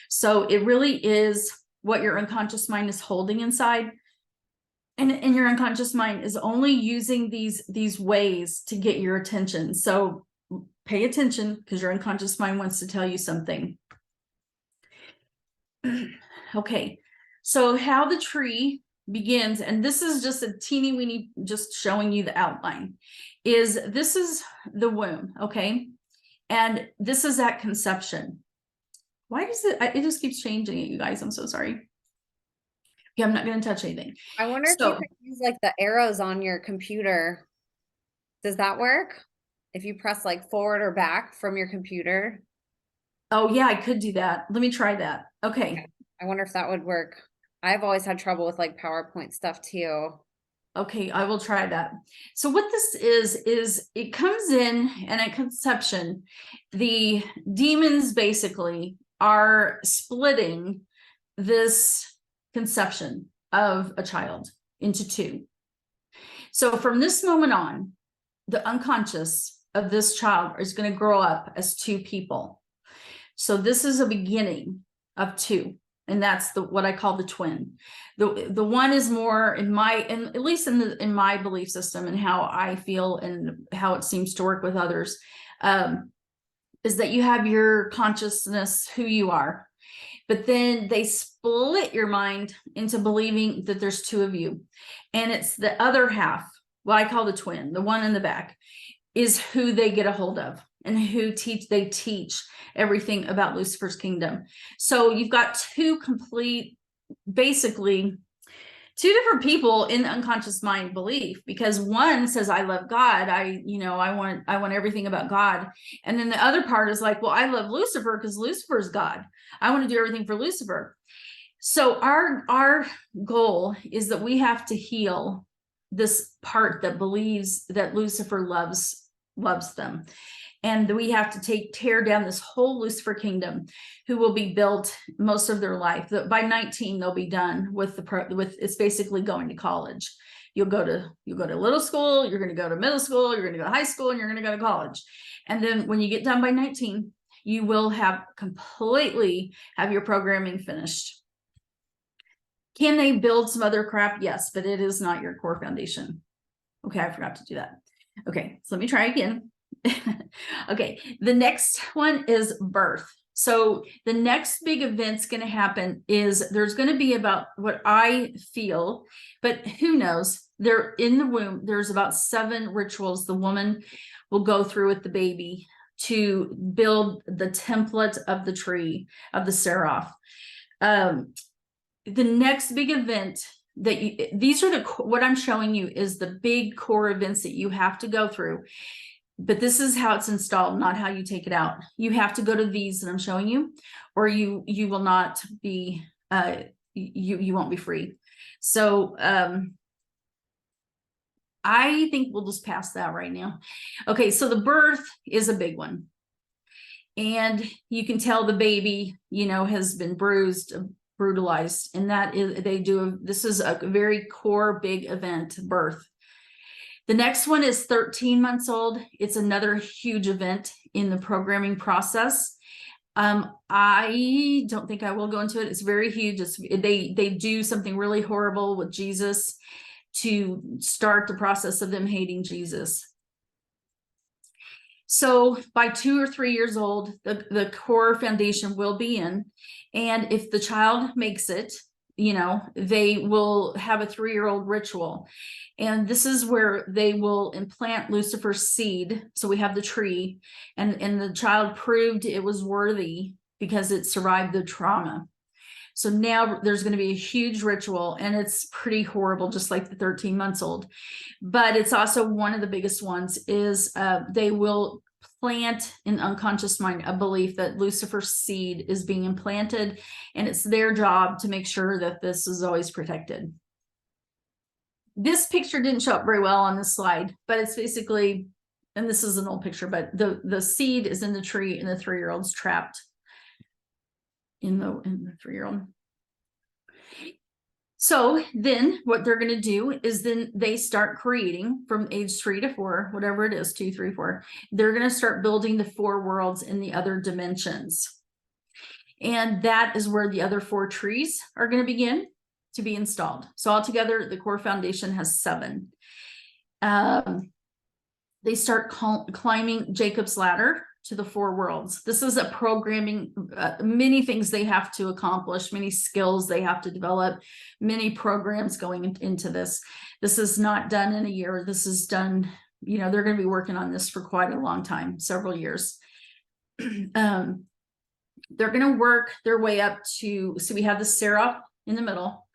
So it really is what your unconscious mind is holding inside. And your unconscious mind is only using these ways to get your attention. So pay attention, because your unconscious mind wants to tell you something. Okay, so how the tree begins, and this is just a teeny weeny, just showing you the outline, is this is the womb, okay? And this is at conception. Why does it just keeps changing it, you guys? I'm so sorry. Yeah, I'm not going to touch anything. I wonder if you could use like the arrows on your computer. Does that work? If you press like forward or back from your computer? Oh yeah, I could do that. Let me try that. Okay. I wonder if that would work. I've always had trouble with like PowerPoint stuff too. Okay, I will try that. So what this is it comes in, and at conception, the demons basically are splitting this conception of a child into two. So from this moment on, the unconscious of this child is going to grow up as two people. So this is a beginning of two, and that's what I call the twin. The one is more at least in my belief system and how I feel and how it seems to work with others, is that you have your consciousness, who you are, but then they split your mind into believing that there's two of you. And it's the other half, what I call the twin, the one in the back, is who they get a hold of and who they teach everything about Lucifer's kingdom. So you've got basically two different people in the unconscious mind belief, because one says, I love God. I want everything about God. And then the other part is like, well, I love Lucifer because Lucifer's God. I want to do everything for Lucifer. So our goal is that we have to heal this part that believes that Lucifer loves them. And we have to tear down this whole Lucifer kingdom, who will be built most of their life. By 19, they'll be done with it's basically going to college. You'll go to little school, you're going to go to middle school, you're going to go to high school, and you're going to go to college. And then when you get done by 19, you will completely have your programming finished. Can they build some other crap? Yes, but it is not your core foundation. Okay, I forgot to do that. Okay, so let me try again. Okay, the next one is birth. So the next big event's going to happen is there's going to be about what I feel, but who knows? They're in the womb. There's about 7 rituals the woman will go through with the baby to build the template of the tree of the seraph. The next big event these are what I'm showing you is the big core events that you have to go through. But this is how it's installed, not how you take it out. You have to go to these that I'm showing you, or you will not be, you won't be free. So I think we'll just pass that right now. Okay, so the birth is a big one. And you can tell the baby, has been brutalized. And this is a very core big event, birth. The next one is 13 months old. It's another huge event in the programming process. I don't think I will go into it. It's very huge. They do something really horrible with Jesus to start the process of them hating Jesus. So by 2 or 3 years old, the core foundation will be in. And if the child makes it, they will have a 3-year-old ritual. And this is where they will implant Lucifer's seed. So we have the tree, and the child proved it was worthy because it survived the trauma. So now there's going to be a huge ritual, and it's pretty horrible, just like the 13 months old. But it's also one of the biggest ones is they will plant in unconscious mind a belief that Lucifer's seed is being implanted, and it's their job to make sure that this is always protected. This picture didn't show up very well on this slide, but it's basically, and this is an old picture, but the seed is in the tree and the 3-year-old's trapped in the 3-year-old. So then what they're going to do is then they start creating from age 3 to 4, whatever it is, 2, 3, 4. They're going to start building the 4 worlds in the other dimensions. And that is where the other 4 trees are going to begin to be installed. So altogether, the core foundation has 7. They start climbing Jacob's ladder to the 4 worlds. This is a programming, many things they have to accomplish, many skills they have to develop, many programs going into this. This is not done in a year. This is done, you know, they're going to be working on this for quite a long time, several years. They're going to work their way up to, so we have the SRA in the middle,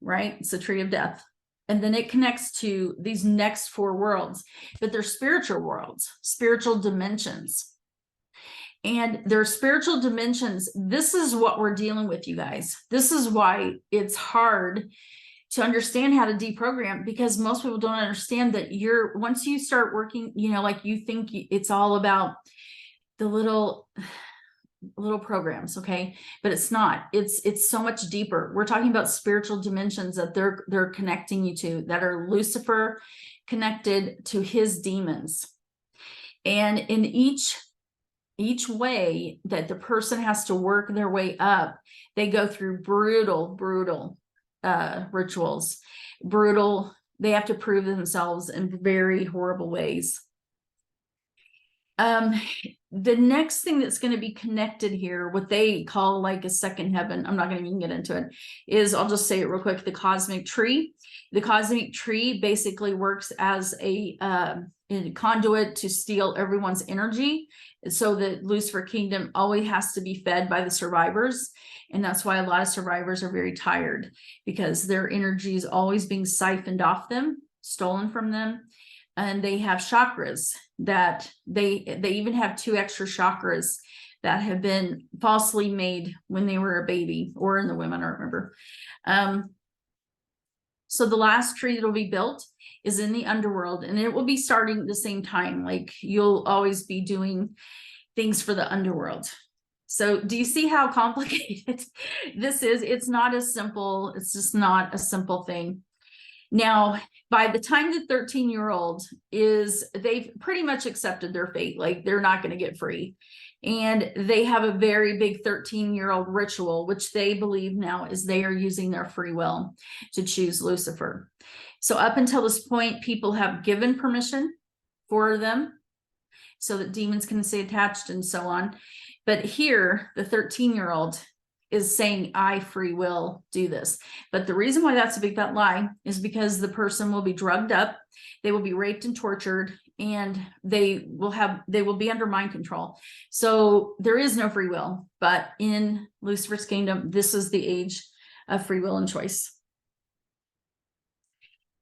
right? It's the tree of death. And then it connects to these next 4 worlds, but they're spiritual worlds, spiritual dimensions. And their spiritual dimensions, this is what we're dealing with, you guys. This is why it's hard to understand how to deprogram, because most people don't understand that once you start working, you know, like you think it's all about the little programs, okay, but it's not. It's so much deeper. We're talking about spiritual dimensions that they're connecting you to, that are Lucifer connected to his demons. And in each way that the person has to work their way up, they go through brutal rituals, they have to prove themselves in very horrible ways. The next thing that's going to be connected here, what they call like a second heaven, I'm not going to even get into it, is, I'll just say it real quick, the cosmic tree. The cosmic tree basically works as a conduit to steal everyone's energy, so that Lucifer kingdom always has to be fed by the survivors. And that's why a lot of survivors are very tired, because their energy is always being siphoned off them, stolen from them. And they have chakras that they even have 2 extra chakras that have been falsely made when they were a baby, or in the women, I don't remember. So the last tree that will be built is in the underworld, and it will be starting at the same time. Like, you'll always be doing things for the underworld. So do you see how complicated this is? It's not as simple. It's just not a simple thing. Now, by the time the 13-year-old they've pretty much accepted their fate, like they're not going to get free. And they have a very big 13-year-old ritual, which they believe now is they are using their free will to choose Lucifer. So up until this point, people have given permission for them so that demons can stay attached and so on. But here, the 13-year-old is saying, I free will do this. But the reason why that's a big fat lie is because the person will be drugged up, they will be raped and tortured, and they will be under mind control. So there is no free will. But in Lucifer's kingdom, this is the age of free will and choice.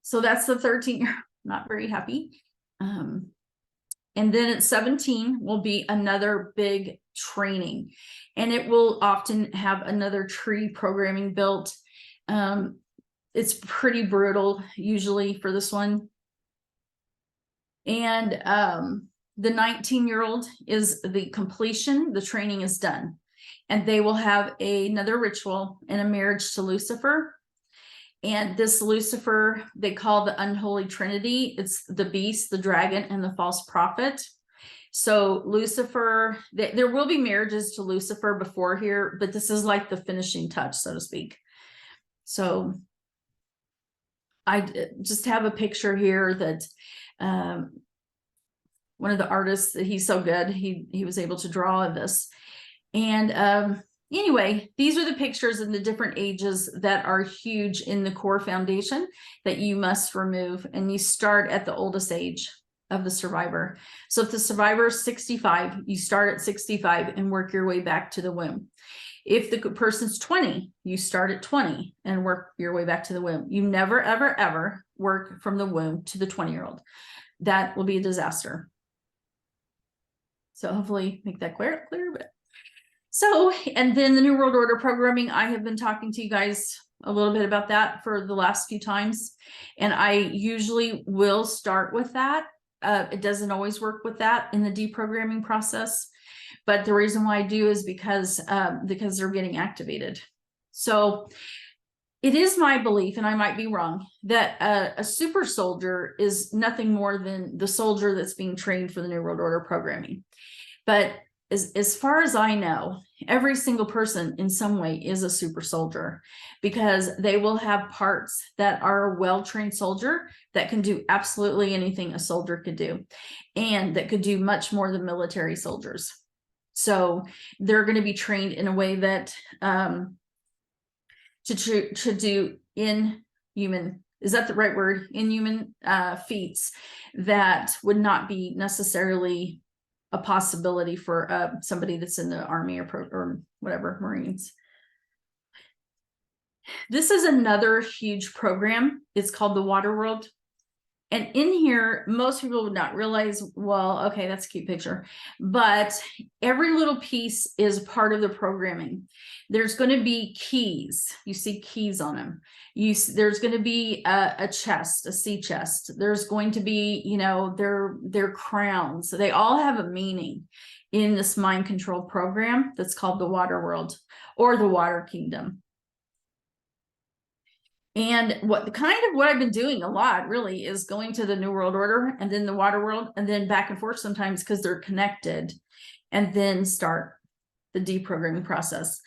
So that's the 13-year, not very happy. And then at 17 will be another big training, and it will often have another tree programming built. It's pretty brutal usually for this one. And the 19-year-old is the completion. The training is done, and they will have another ritual and a marriage to Lucifer. And this Lucifer, they call the unholy trinity. It's the beast, the dragon, and the false prophet. So Lucifer, there will be marriages to Lucifer before here, but this is like the finishing touch, so to speak. So I just have a picture here that one of the artists, he's so good, he was able to draw this. And anyway, these are the pictures in the different ages that are huge in the core foundation that you must remove. And you start at the oldest age of the survivor. So if the survivor is 65, you start at 65 and work your way back to the womb. If the person's 20, you start at 20 and work your way back to the womb. You never, ever, ever work from the womb to the 20-year-old. That will be a disaster. So hopefully make that clear, but so, and then the New World Order programming, I have been talking to you guys a little bit about that for the last few times. And I usually will start with that. It doesn't always work with that in the deprogramming process. But the reason why I do is because they're getting activated. So it is my belief, and I might be wrong, that a super soldier is nothing more than the soldier that's being trained for the New World Order programming. But as far as I know, every single person in some way is a super soldier, because they will have parts that are a well-trained soldier that can do absolutely anything a soldier could do, and that could do much more than military soldiers. So they're going to be trained in a way that to do inhuman, is that the right word? Inhuman feats that would not be necessarily a possibility for somebody that's in the Army or whatever, Marines. This is another huge program. It's called the Water World. And in here, most people would not realize, well, okay, that's a cute picture, but every little piece is part of the programming. There's going to be keys. You see keys on them. There's going to be a chest, a sea chest. There's going to be, you know, their crowns. So they all have a meaning in this mind control program that's called the Water World or the Water Kingdom. And what I've been doing a lot really is going to the New World Order and then the Water World and then back and forth sometimes because they're connected, and then start the deprogramming process.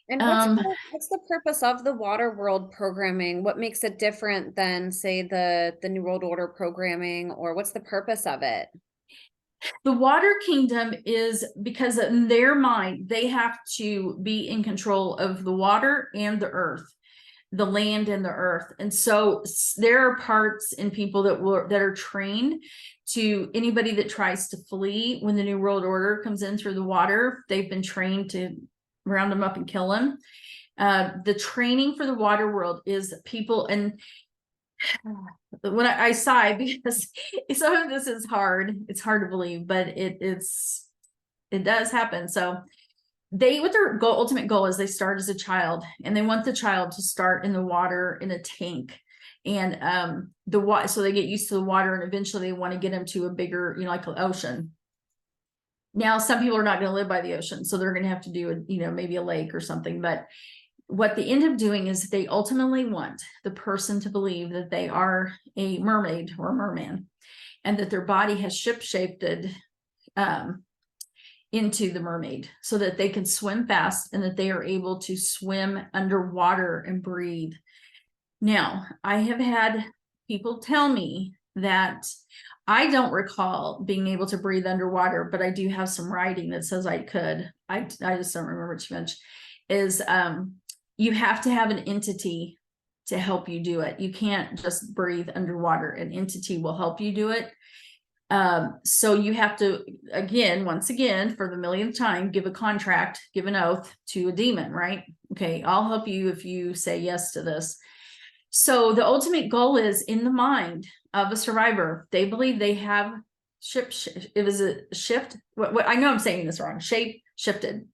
And what's the purpose of the Water World programming? What makes it different than, say, the New World Order programming, or what's the purpose of it? The Water Kingdom is because in their mind, they have to be in control of the water and the earth, the land and the earth. And so there are parts in people that are trained to anybody that tries to flee when the New World Order comes in through the water. They've been trained to round them up and kill them. The training for the Water World is people, and when I sigh because some of this is hard. It's hard to believe, but it does happen. So what their ultimate goal is, they start as a child, and they want the child to start in the water in a tank, and so they get used to the water, and eventually they want to get them to a bigger, you know, like an ocean. Now, some people are not going to live by the ocean, so they're going to have to do maybe a lake or something. But what they end up doing is they ultimately want the person to believe that they are a mermaid or a merman, and that their body has ship-shaped into the mermaid so that they can swim fast and that they are able to swim underwater and breathe. Now, I have had people tell me that I don't recall being able to breathe underwater, but I do have some writing that says I could. I just don't remember too much. You have to have an entity to help you do it. You can't just breathe underwater. An entity will help you do it. So you have to, once again, for the millionth time, give a contract, give an oath to a demon, right? Okay, I'll help you if you say yes to this. So the ultimate goal is in the mind of a survivor. They believe they have it was a shift. I know I'm saying this wrong. Shape shifted.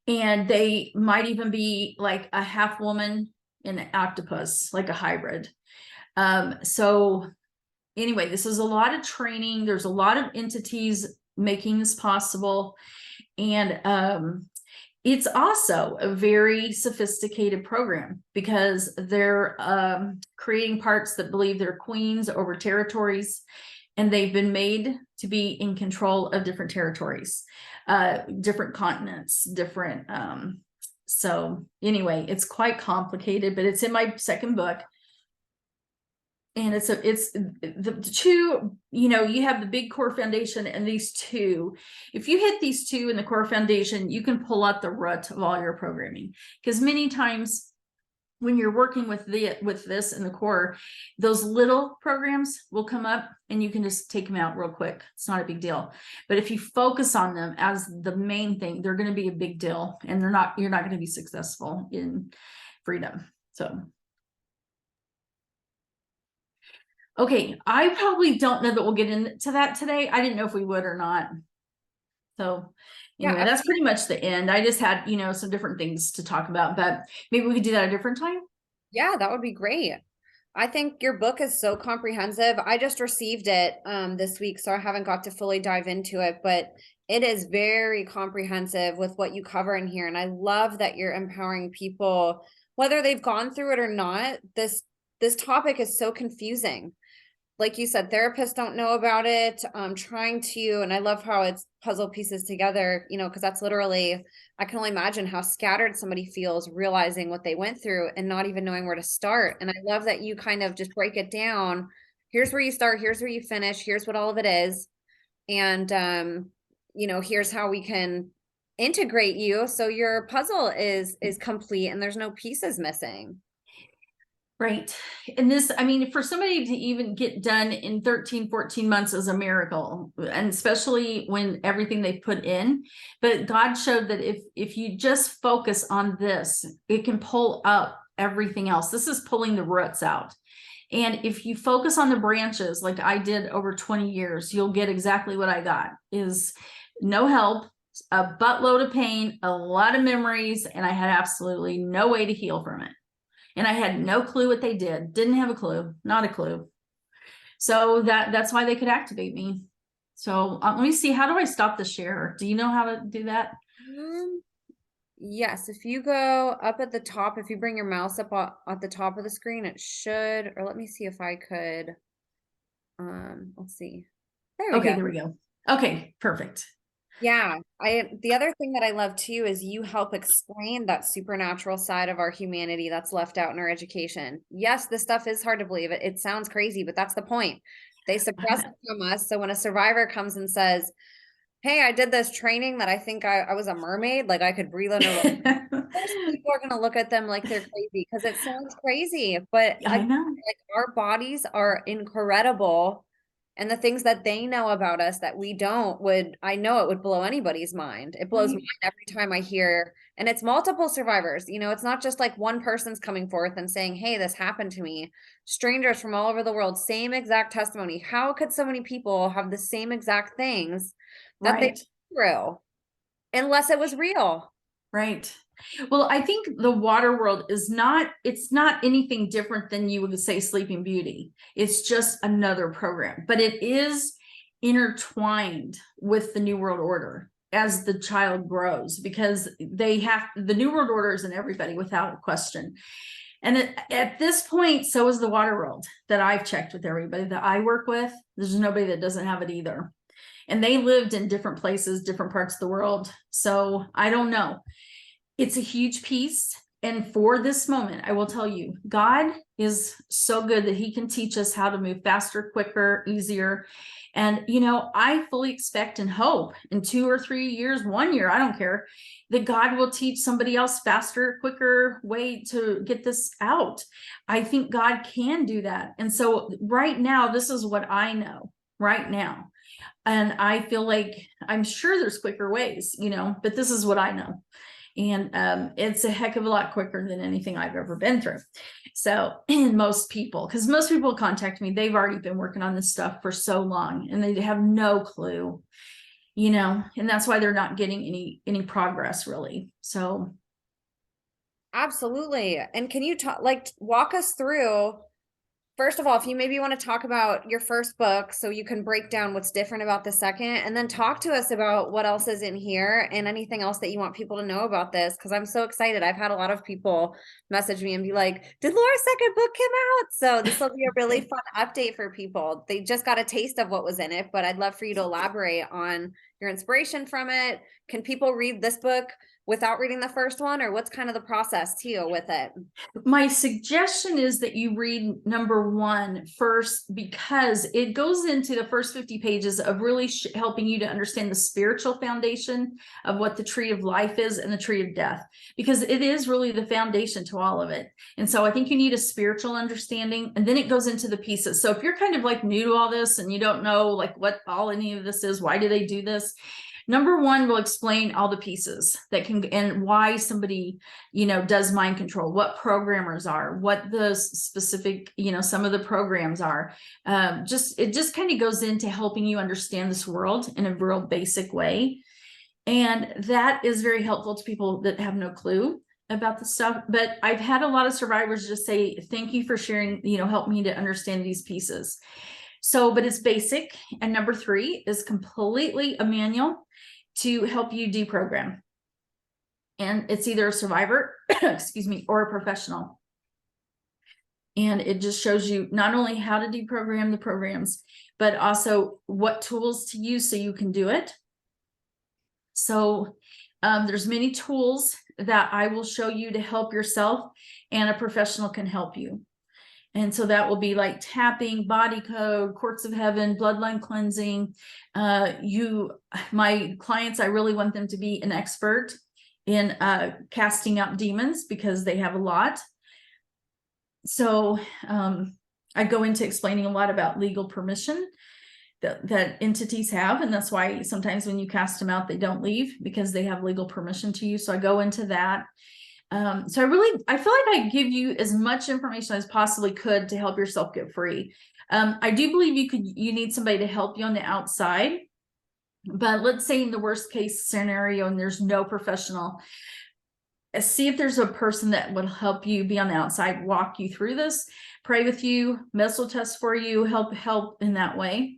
And they might even be like a half woman and an octopus, like a hybrid. So anyway, this is a lot of training. There's a lot of entities making this possible. And it's also a very sophisticated program because they're creating parts that believe they're queens over territories, and they've been made to be in control of different territories, different continents, different. So anyway, it's quite complicated, but it's in my second book. And it's the two, you have the big core foundation and these two. If you hit these two in the core foundation, you can pull out the root of all your programming. Because many times when you're working with this in the core, those little programs will come up and you can just take them out real quick. It's not a big deal. But if you focus on them as the main thing, they're going to be a big deal, and you're not going to be successful in freedom. So okay, I probably don't know that we'll get into that today. I didn't know if we would or not. So anyway, yeah, that's pretty much the end. I just had, some different things to talk about, but maybe we could do that a different time. Yeah, that would be great. I think your book is so comprehensive. I just received it this week, so I haven't got to fully dive into it, but it is very comprehensive with what you cover in here. And I love that you're empowering people, whether they've gone through it or not. This topic is so confusing. like you said, therapists don't know about it. Trying to, and I love how it's puzzle pieces together, you know, because that's literally, I can only imagine how scattered somebody feels realizing what they went through and not even knowing where to start. And I love that you kind of just break it down. Here's where you start, here's where you finish, here's what all of it is. And you know, here's how we can integrate you so your puzzle is complete and there's no pieces missing. Right. And this, I mean, for somebody to even get done in 13, 14 months is a miracle, and especially when everything they put in. But God showed that if you just focus on this, it can pull up everything else. This is pulling the roots out. And if you focus on the branches, like I did over 20 years, you'll get exactly what I got, is no help, a buttload of pain, a lot of memories, and I had absolutely no way to heal from it. And I had no clue what they didn't have a clue, not a clue. So that's why they could activate me. So let me see, how do I stop the share? Do you know how to do that? Yes, if you go up at the top, if you bring your mouse up at the top of the screen, it should, or let me see if I could, let's see. There we go. There we go. Okay, perfect. Yeah, the other thing that I love too is you help explain that supernatural side of our humanity that's left out in our education. Yes, this stuff is hard to believe. It sounds crazy, but that's the point. They suppress it from us. So when a survivor comes and says, hey, I did this training that I think I was a mermaid, like I could breathe underwater. Most people are going to look at them like they're crazy because it sounds crazy, but I know. like our bodies are incredible. And the things that they know about us that we don't I know it would blow anybody's mind. It blows mine every time I hear, and it's multiple survivors. You know, it's not just like one person's coming forth and saying, hey, this happened to me. Strangers from all over the world, same exact testimony. How could so many people have the same exact things that they went through unless it was real? Right. Well, I think the water world is it's not anything different than you would say Sleeping Beauty. It's just another program, but it is intertwined with the New World Order as the child grows, because the New World Order is in everybody without a question. And at this point, so is the water world that I've checked with everybody that I work with. There's nobody that doesn't have it either. And they lived in different places, different parts of the world. So I don't know. It's a huge piece. And for this moment, I will tell you, God is so good that he can teach us how to move faster, quicker, easier. And, you know, I fully expect and hope in 2 or 3 years, 1 year, I don't care, that God will teach somebody else faster, quicker way to get this out. I think God can do that. And so right now, this is what I know right now. And I feel like I'm sure there's quicker ways, you know, but this is what I know. And it's a heck of a lot quicker than anything I've ever been through. So, and most people contact me, they've already been working on this stuff for so long and they have no clue, you know, and that's why they're not getting any progress really. So. Absolutely. And can you walk us through, first of all, if you maybe want to talk about your first book so you can break down what's different about the second, and then talk to us about what else is in here and anything else that you want people to know about this, because I'm so excited. I've had a lot of people message me and be like, did Laura's second book come out? So this will be a really fun update for people. They just got a taste of what was in it, but I'd love for you to elaborate on your inspiration from it. Can people read this book without reading the first one, or what's kind of the process too with it? My suggestion is that you read number 1 first, because it goes into the first 50 pages of really helping you to understand the spiritual foundation of what the tree of life is and the tree of death, because it is really the foundation to all of it. And so I think you need a spiritual understanding, and then it goes into the pieces. So if you're kind of like new to all this and you don't know like what all any of this is, why do they do this? Number 1 will explain all the pieces that can, and why somebody, you know, does mind control, what programmers are, what the specific, you know, some of the programs are. It just kind of goes into helping you understand this world in a real basic way. And that is very helpful to people that have no clue about the stuff. But I've had a lot of survivors just say, thank you for sharing, you know, help me to understand these pieces. So, but it's basic. And number 3 is completely a manual to help you deprogram. And it's either a survivor, excuse me, or a professional. And it just shows you not only how to deprogram the programs, but also what tools to use so you can do it. So there's many tools that I will show you to help yourself, and a professional can help you. And so that will be like tapping, body code, courts of heaven, bloodline cleansing. My clients, I really want them to be an expert in casting out demons, because they have a lot. So I go into explaining a lot about legal permission that entities have. And that's why sometimes when you cast them out, they don't leave, because they have legal permission to you. So I go into that. So I feel like I give you as much information as possibly could to help yourself get free. I do believe you need somebody to help you on the outside, but let's say in the worst case scenario and there's no professional, see if there's a person that would help you be on the outside, walk you through this, pray with you, mental test for you, help in that way.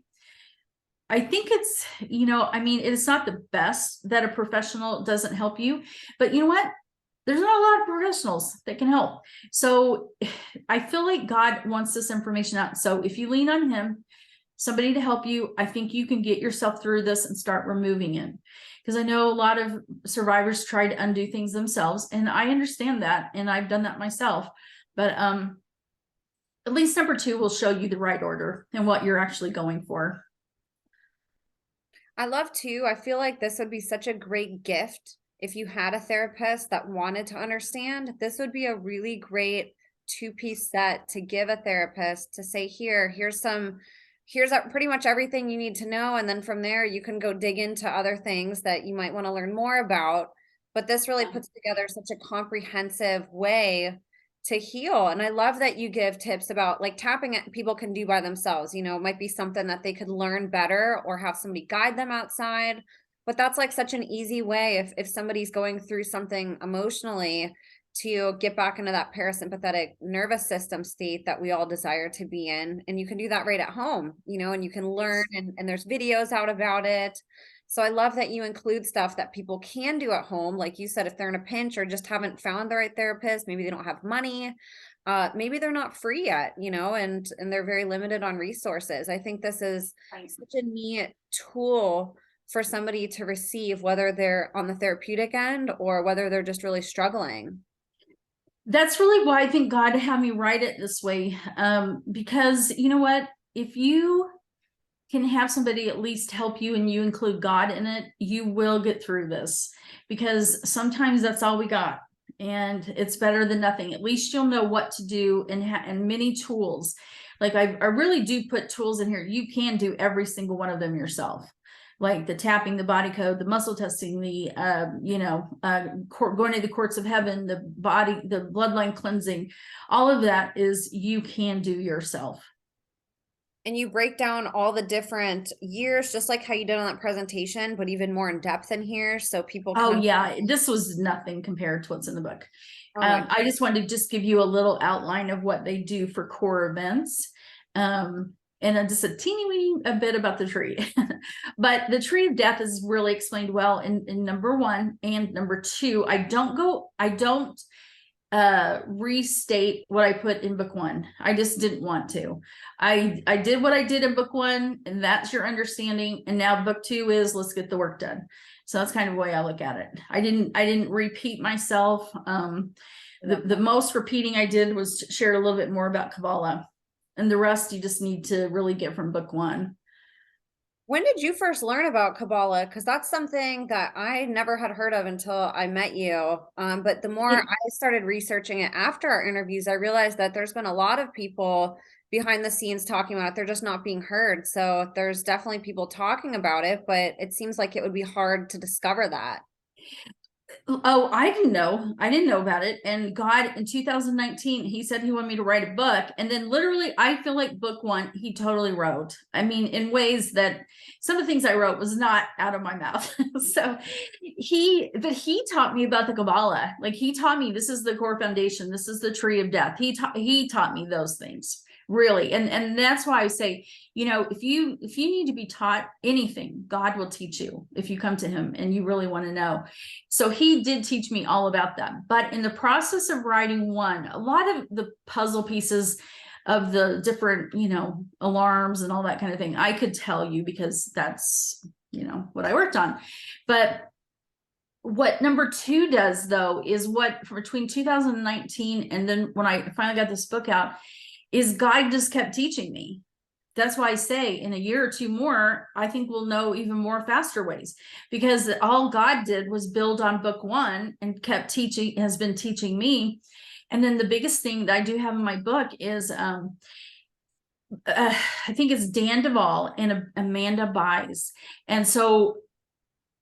I think it's, it's not the best that a professional doesn't help you, but you know what? There's not a lot of professionals that can help. So I feel like God wants this information out. So if you lean on him, somebody to help you, I think you can get yourself through this and start removing it. Because I know a lot of survivors try to undo things themselves, and I understand that, and I've done that myself. But at least number 2 will show you the right order and what you're actually going for. I love too. I feel like this would be such a great gift if you had a therapist that wanted to understand. This would be a really great 2-piece set to give a therapist to say, here's pretty much everything you need to know. And then from there, you can go dig into other things that you might want to learn more about. But this really puts together such a comprehensive way to heal. And I love that you give tips about like tapping it people can do by themselves. It might be something that they could learn better or have somebody guide them outside. But that's like such an easy way if somebody's going through something emotionally to get back into that parasympathetic nervous system state that we all desire to be in. And you can do that right at home, and you can learn, and there's videos out about it. So I love that you include stuff that people can do at home. Like you said, if they're in a pinch or just haven't found the right therapist, maybe they don't have money, maybe they're not free yet, and they're very limited on resources. I think this is such a neat tool for somebody to receive, whether they're on the therapeutic end or whether they're just really struggling. That's really why I think God had me write it this way. Because you know what, if you can have somebody at least help you and you include God in it, you will get through this, because sometimes that's all we got. And it's better than nothing. At least you'll know what to do, and many tools. Like I really do put tools in here. You can do every single one of them yourself. Like the tapping, the body code, the muscle testing, the, going to the courts of heaven, the bloodline cleansing, all of that is you can do yourself. And you break down all the different years, just like how you did on that presentation, but even more in depth in here. So people can. Oh yeah, this was nothing compared to what's in the book. I just wanted to just give you a little outline of what they do for core events. And just a teeny weeny a bit about the tree. But the tree of death is really explained well in number 1 and number 2. I don't restate what I put in book 1. I just didn't want to. I did what I did in book 1, and that's your understanding. And now book 2 is let's get the work done. So that's kind of the way I look at it. I didn't repeat myself. The most repeating I did was share a little bit more about Kabbalah. And the rest you just need to really get from book 1. When did you first learn about Kabbalah? Because that's something that I never had heard of until I met you. But the more I started researching it after our interviews, I realized that there's been a lot of people behind the scenes talking about it. They're just not being heard. So there's definitely people talking about it, but it seems like it would be hard to discover that. Oh, I didn't know about it. And God, in 2019, he said he wanted me to write a book. And then literally, I feel like book 1, he totally wrote. I mean, in ways that some of the things I wrote was not out of my mouth. So he taught me about the Kabbalah. Like he taught me, this is the core foundation. This is the tree of death. He taught me those things. really. And that's why I say, if you need to be taught anything, God will teach you if you come to him and you really want to know. So he did teach me all about that. But in the process of writing one, a lot of the puzzle pieces of the different, alarms and all that kind of thing, I could tell you because that's, what I worked on. But what number 2 does, though, is what between 2019 and then when I finally got this book out, is God just kept teaching me. That's why I say in a year or 2 more, I think we'll know even more faster ways, because all God did was build on book 1 and has been teaching me. And then the biggest thing that I do have in my book is, I think it's Dan Duvall and Amanda Byes. And so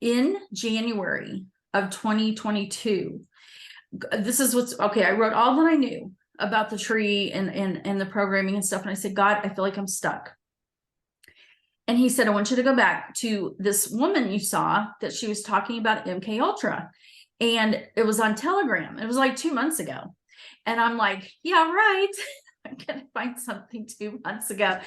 in January of 2022, this is what's okay. I wrote all that I knew about the tree and the programming and stuff. And I said, God, I feel like I'm stuck. And he said, I want you to go back to this woman you saw that she was talking about MK Ultra. And it was on Telegram. It was like 2 months ago. And I'm like, yeah, right. I'm gonna find something 2 months ago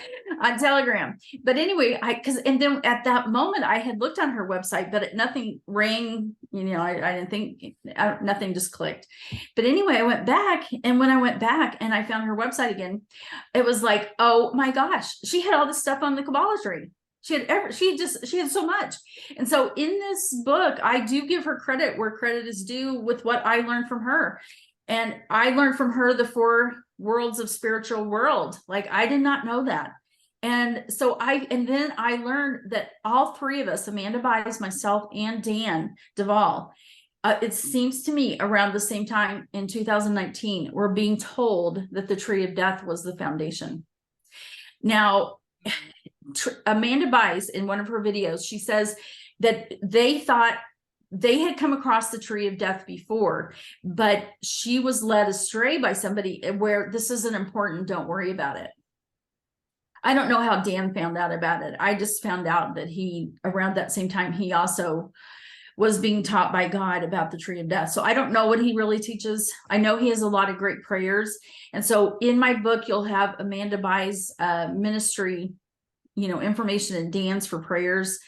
on Telegram. But anyway, and then at that moment I had looked on her website, but nothing rang. I didn't think nothing just clicked. But anyway, I went back, and when I went back and I found her website again, it was like, oh my gosh, she had all this stuff on the Cabal tree. She had so much. And so in this book, I do give her credit where credit is due with what I learned from her. And I learned from her the 4 worlds of spiritual world. Like, I did not know that. And so then I learned that all 3 of us, Amanda Byes, myself, and Dan Duvall, it seems to me around the same time in 2019, we're being told that the tree of death was the foundation. Now, Amanda Byes, in one of her videos, she says that they thought they had come across the tree of death before, but she was led astray by somebody where this isn't important. Don't worry about it. I don't know how Dan found out about it. I just found out that around that same time, he also was being taught by God about the tree of death. So I don't know what he really teaches. I know he has a lot of great prayers. And so in my book, you'll have Amanda Byes' ministry, information, and Dan's for prayers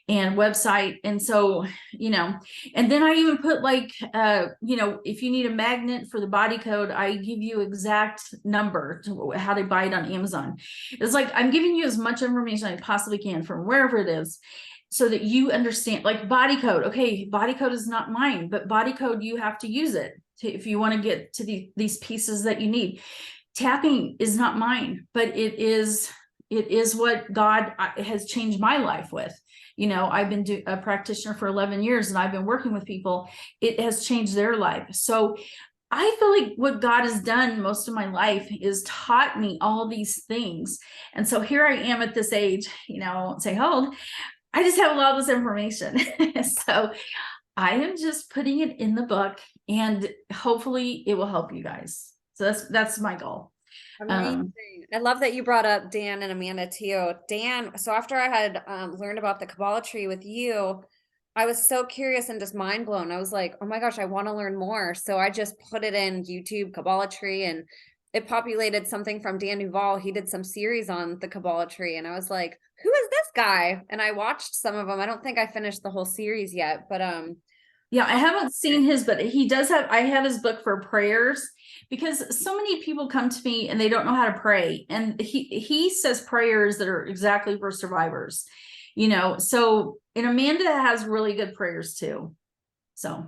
and website. And so, and then I even put if you need a magnet for the body code, I give you exact number to how to buy it on Amazon. It's like, I'm giving you as much information I possibly can from wherever it is, so that you understand, like body code. Okay, body code is not mine, but body code, you have to use it if you want to get to these pieces that you need. Tapping is not mine, but it is what God has changed my life with. I've been a practitioner for 11 years, and I've been working with people. It has changed their life. So I feel like what God has done most of my life is taught me all these things. And so here I am at this age, I won't say how old, I just have a lot of this information. So I am just putting it in the book, and hopefully it will help you guys. So that's my goal. Amazing. I love that you brought up Dan and Amanda too. Dan, so after I had learned about the Cabal tree with you, I was so curious and just mind blown. I was like, oh my gosh, I want to learn more. So I just put it in YouTube, Cabal tree, and it populated something from Dan Duvall. He did some series on the Cabal tree, and I was like, who is this guy? And I watched some of them. I don't think I finished the whole series yet, but yeah, I haven't seen his, but he does I have his book for prayers, because so many people come to me and they don't know how to pray. And he says prayers that are exactly for survivors, so, and Amanda has really good prayers too. So,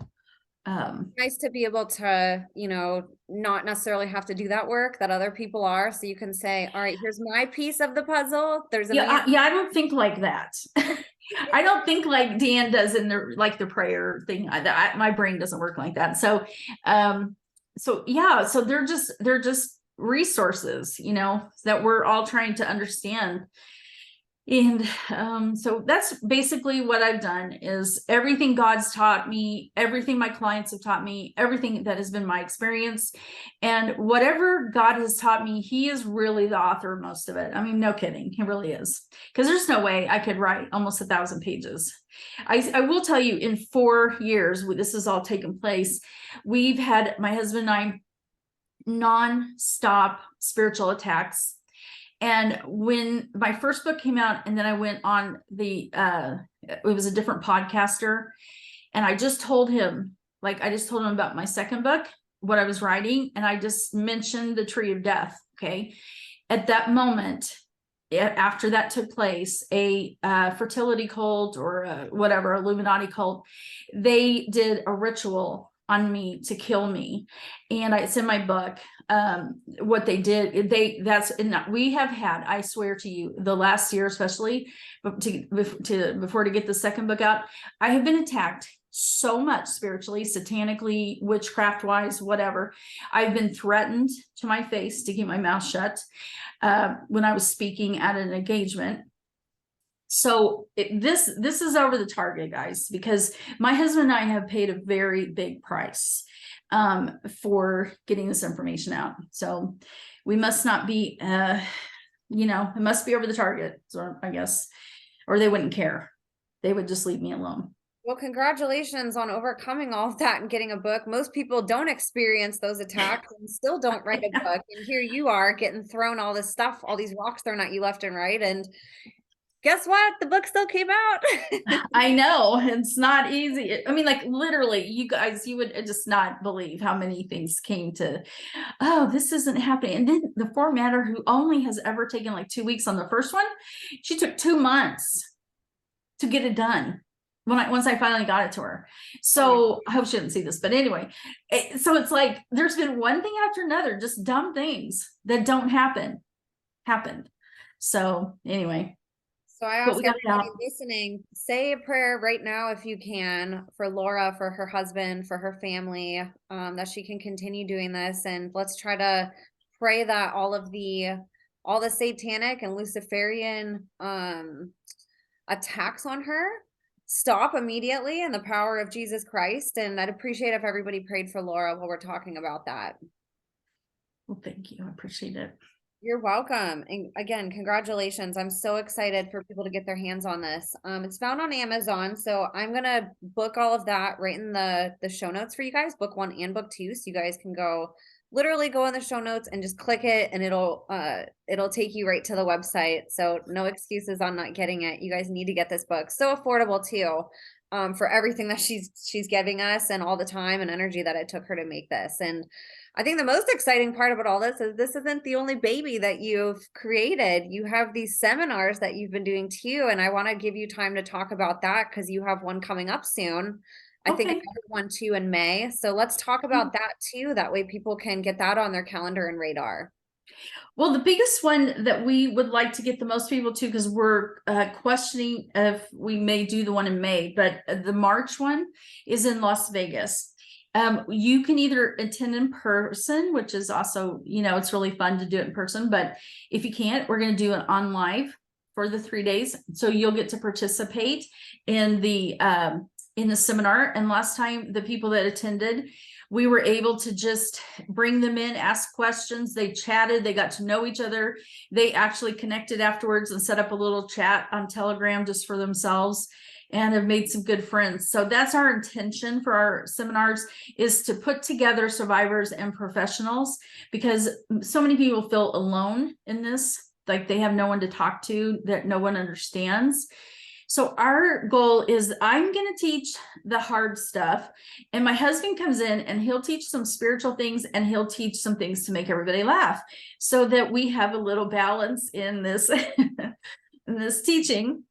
nice to be able to, not necessarily have to do that work that other people are. So you can say, all right, here's my piece of the puzzle. There's I don't think like that. I don't think like Dan does in the prayer thing. My brain doesn't work like that. So, so they're just resources, that we're all trying to understand. And so that's basically what I've done, is everything God's taught me, everything my clients have taught me, everything that has been my experience, and whatever God has taught me, he is really the author of most of it. I mean, no kidding. He really is, because there's no way I could write almost 1,000 pages. I will tell you, in 4 years, this has all taken place, we've had, my husband and I, non-stop spiritual attacks. And when my first book came out, and then I went on it was a different podcaster, and I just told him about my second book, what I was writing, and I just mentioned the tree of death. Okay. At that moment, after that took place, a fertility cult or whatever, Illuminati cult, they did a ritual on me to kill me. And it's in my book. What they did, we have had, I swear to you, the last year, especially before to get the second book out, I have been attacked so much spiritually, satanically, witchcraft wise, whatever. I've been threatened to my face to keep my mouth shut when I was speaking at an engagement. So this is over the target, guys, because my husband and I have paid a very big price for getting this information out. So we must not be, it must be over the target, so I guess, or they wouldn't care. They would just leave me alone. Well, congratulations on overcoming all of that and getting a book. Most people don't experience those attacks and still don't write a book. And here you are getting thrown all this stuff, all these rocks thrown at you left and right. And guess what? The book still came out. I know, it's not easy. I mean, like literally, you guys, you would just not believe how many things came to, oh, this isn't happening. And then the formatter, who only has ever taken like 2 weeks on the first one, she took 2 months to get it done. Once I finally got it to her. So I hope she didn't see this, but anyway, so it's like, there's been one thing after another, just dumb things that don't happened. So anyway. So I ask everybody listening, say a prayer right now, if you can, for Laura, for her husband, for her family, that she can continue doing this. And let's try to pray that all the satanic and Luciferian, attacks on her stop immediately in the power of Jesus Christ. And I'd appreciate if everybody prayed for Laura while we're talking about that. Well, thank you. I appreciate it. You're welcome. And again, congratulations. I'm so excited for people to get their hands on this. It's found on Amazon. So I'm going to book all of that right in the show notes for you guys, book 1 and book 2. So you guys can literally go in the show notes and just click it, and it'll take you right to the website. So no excuses on not getting it. You guys need to get this book. So affordable too, for everything that she's giving us and all the time and energy that it took her to make this. And I think the most exciting part about all this is this isn't the only baby that you've created. You have these seminars that you've been doing too. And I want to give you time to talk about that because you have one coming up soon. I think another one too in May. So let's talk about that too. That way people can get that on their calendar and radar. Well, the biggest one that we would like to get the most people to, because we're questioning if we may do the one in May, but the March one is in Las Vegas. You can either attend in person, which is also, it's really fun to do it in person, but if you can't, we're going to do it on live for the 3 days. So you'll get to participate in the seminar. And last time, the people that attended, we were able to just bring them in, ask questions. They chatted, they got to know each other. They actually connected afterwards and set up a little chat on Telegram just for themselves, and have made some good friends. So that's our intention for our seminars, is to put together survivors and professionals, because so many people feel alone in this, like they have no one to talk to, that no one understands. So our goal is, I'm going to teach the hard stuff, and my husband comes in and he'll teach some spiritual things, and he'll teach some things to make everybody laugh, so that we have a little balance in this, in this teaching.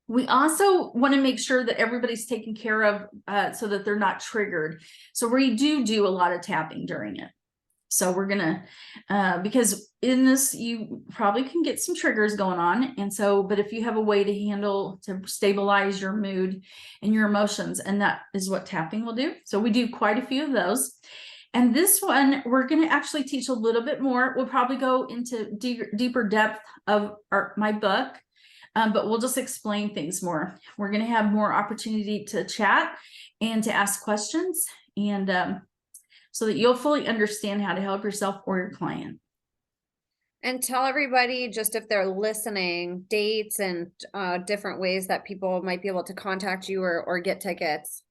We also want to make sure that everybody's taken care of, so that they're not triggered. So we do a lot of tapping during it. So we're gonna, because in this, you probably can get some triggers going on. And so, but if you have a way to stabilize your mood and your emotions, and that is what tapping will do. So we do quite a few of those. And this one, we're going to actually teach a little bit more. We'll probably go into deeper depth of my book, but we'll just explain things more. We're going to have more opportunity to chat and to ask questions, and so that you'll fully understand how to help yourself or your client. And tell everybody, just if they're listening, dates and different ways that people might be able to contact you or get tickets.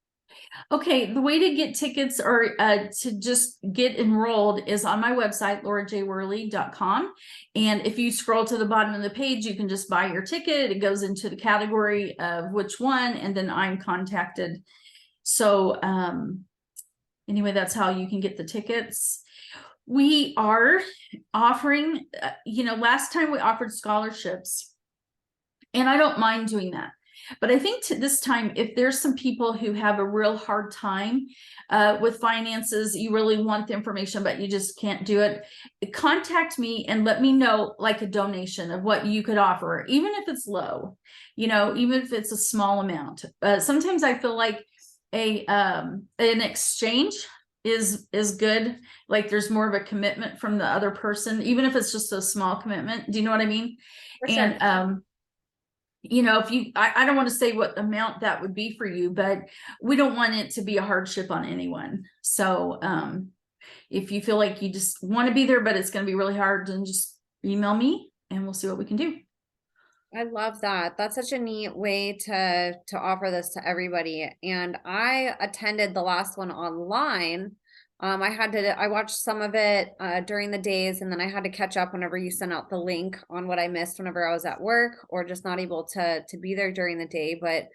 Okay, the way to get tickets or to just get enrolled is on my website, laurajworley.com. And if you scroll to the bottom of the page, you can just buy your ticket. It goes into the category of which one, and then I'm contacted. So anyway, that's how you can get the tickets. We are offering, last time we offered scholarships, and I don't mind doing that. But I think this time, if there's some people who have a real hard time with finances, you really want the information, but you just can't do it, contact me and let me know like a donation of what you could offer, even if it's low, even if it's a small amount. Sometimes I feel like an exchange is good. Like there's more of a commitment from the other person, even if it's just a small commitment. Do you know what I mean? For sure. And if I don't want to say what amount that would be for you, but we don't want it to be a hardship on anyone. So if you feel like you just want to be there, but it's going to be really hard, then just email me and we'll see what we can do. I love that. That's such a neat way to offer this to everybody. And I attended the last one online. I watched some of it during the days, and then I had to catch up whenever you sent out the link on what I missed whenever I was at work or just not able to be there during the day. But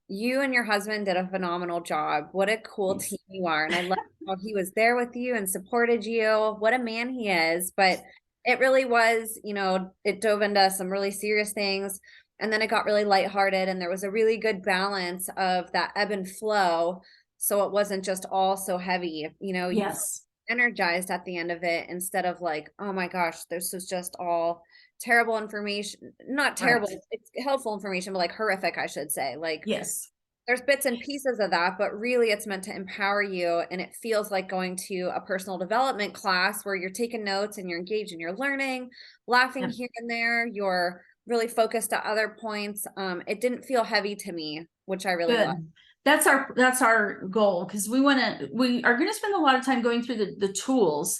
you and your husband did a phenomenal job. What a cool Yes. team you are. And I love how he was there with you and supported you. What a man he is. But it really was, it dove into some really serious things. And then it got really lighthearted, and there was a really good balance of that ebb and flow. So it wasn't just all so heavy, you Yes. energized at the end of it instead of like, oh my gosh, this is just all terrible information. Not terrible, Right. it's helpful information, but like horrific, I should say. Like Yes. there's bits and pieces of that, but really it's meant to empower you. And it feels like going to a personal development class where you're taking notes and you're engaged and you're learning, laughing Yep. here and there. You're really focused at other points. It didn't feel heavy to me, which I really love. Good. That's our goal, because we are going to spend a lot of time going through the tools,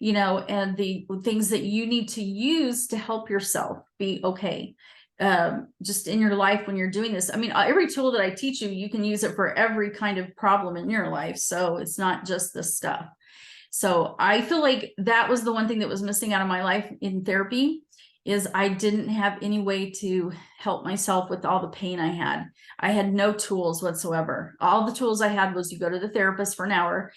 and the things that you need to use to help yourself be okay. Just in your life when you're doing this. I mean, every tool that I teach you, you can use it for every kind of problem in your life. So it's not just this stuff. So I feel like that was the one thing that was missing out of my life in therapy, is I didn't have any way to help myself with all the pain I had. I had no tools whatsoever. All the tools I had was you go to the therapist for an hour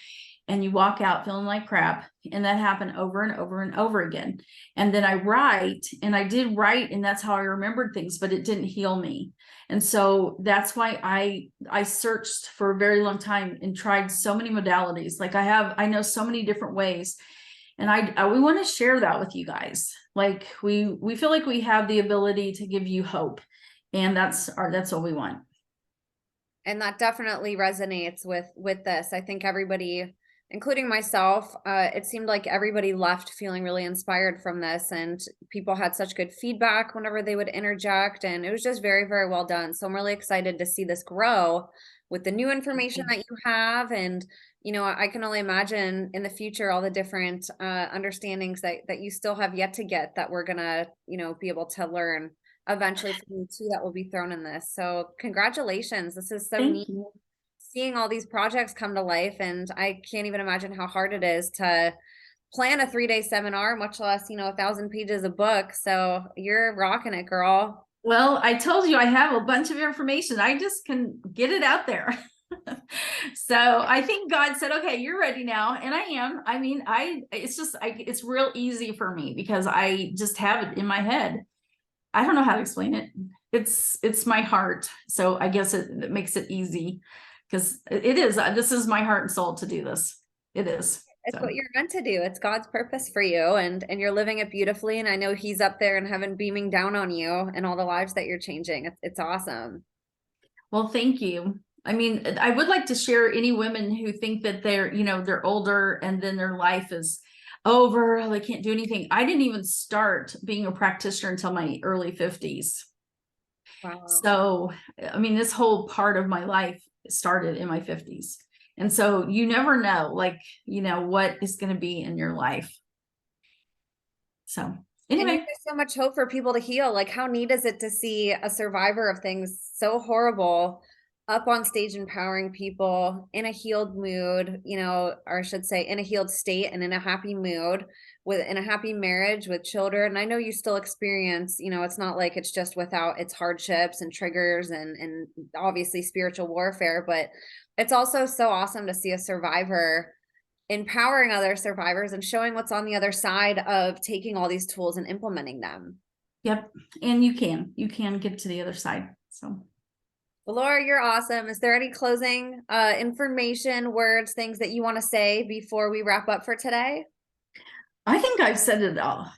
and you walk out feeling like crap. And that happened over and over and over again. And then I write, and I did write, and that's how I remembered things, but it didn't heal me. And so that's why I searched for a very long time and tried so many modalities. Like I know so many different ways. And we want to share that with you guys. Like we feel like we have the ability to give you hope. And that's what we want. And that definitely resonates with this. I think everybody, including myself, it seemed like everybody left feeling really inspired from this, and people had such good feedback whenever they would interject, and it was just very, very well done. So I'm really excited to see this grow with the new information that you have. And I can only imagine in the future all the different understandings that you still have yet to get, that we're gonna be able to learn eventually from you too, that will be thrown in this. So congratulations. This is so Thank neat, you. seeing all these projects come to life. And I can't even imagine how hard it is to plan a 3-day seminar, much less 1,000 pages of book. So you're rocking it, girl. Well, I told you I have a bunch of information. I just can get it out there. So I think God said, okay, you're ready now. And I am. I mean, it's real easy for me because I just have it in my head. I don't know how to explain it. It's my heart. So I guess it makes it easy, because it is. This is my heart and soul to do this. It is. It's So what you're meant to do. It's God's purpose for you, and you're living it beautifully. And I know He's up there in heaven beaming down on you and all the lives that you're changing. It's awesome. well, thank you. I mean, I would like to share any women who think that they're older and then their life is over, they can't do anything. I didn't even start being a practitioner until my early 50s. Wow. So, I mean, this whole part of my life started in my 50s. And so you never know, what is going to be in your life. So And anyway, there's so much hope for people to heal. Like, how neat is it to see a survivor of things so horrible up on stage empowering people in a healed mood, or I should say in a healed state and in a happy mood in a happy marriage with children. I know you still experience, it's not like it's just without its hardships and triggers and obviously spiritual warfare, but it's also so awesome to see a survivor empowering other survivors and showing what's on the other side of taking all these tools and implementing them. Yep. And you can get to the other side. So well, Laura, you're awesome. Is there any closing information, words, things that you want to say before we wrap up for today? I think I've said it all.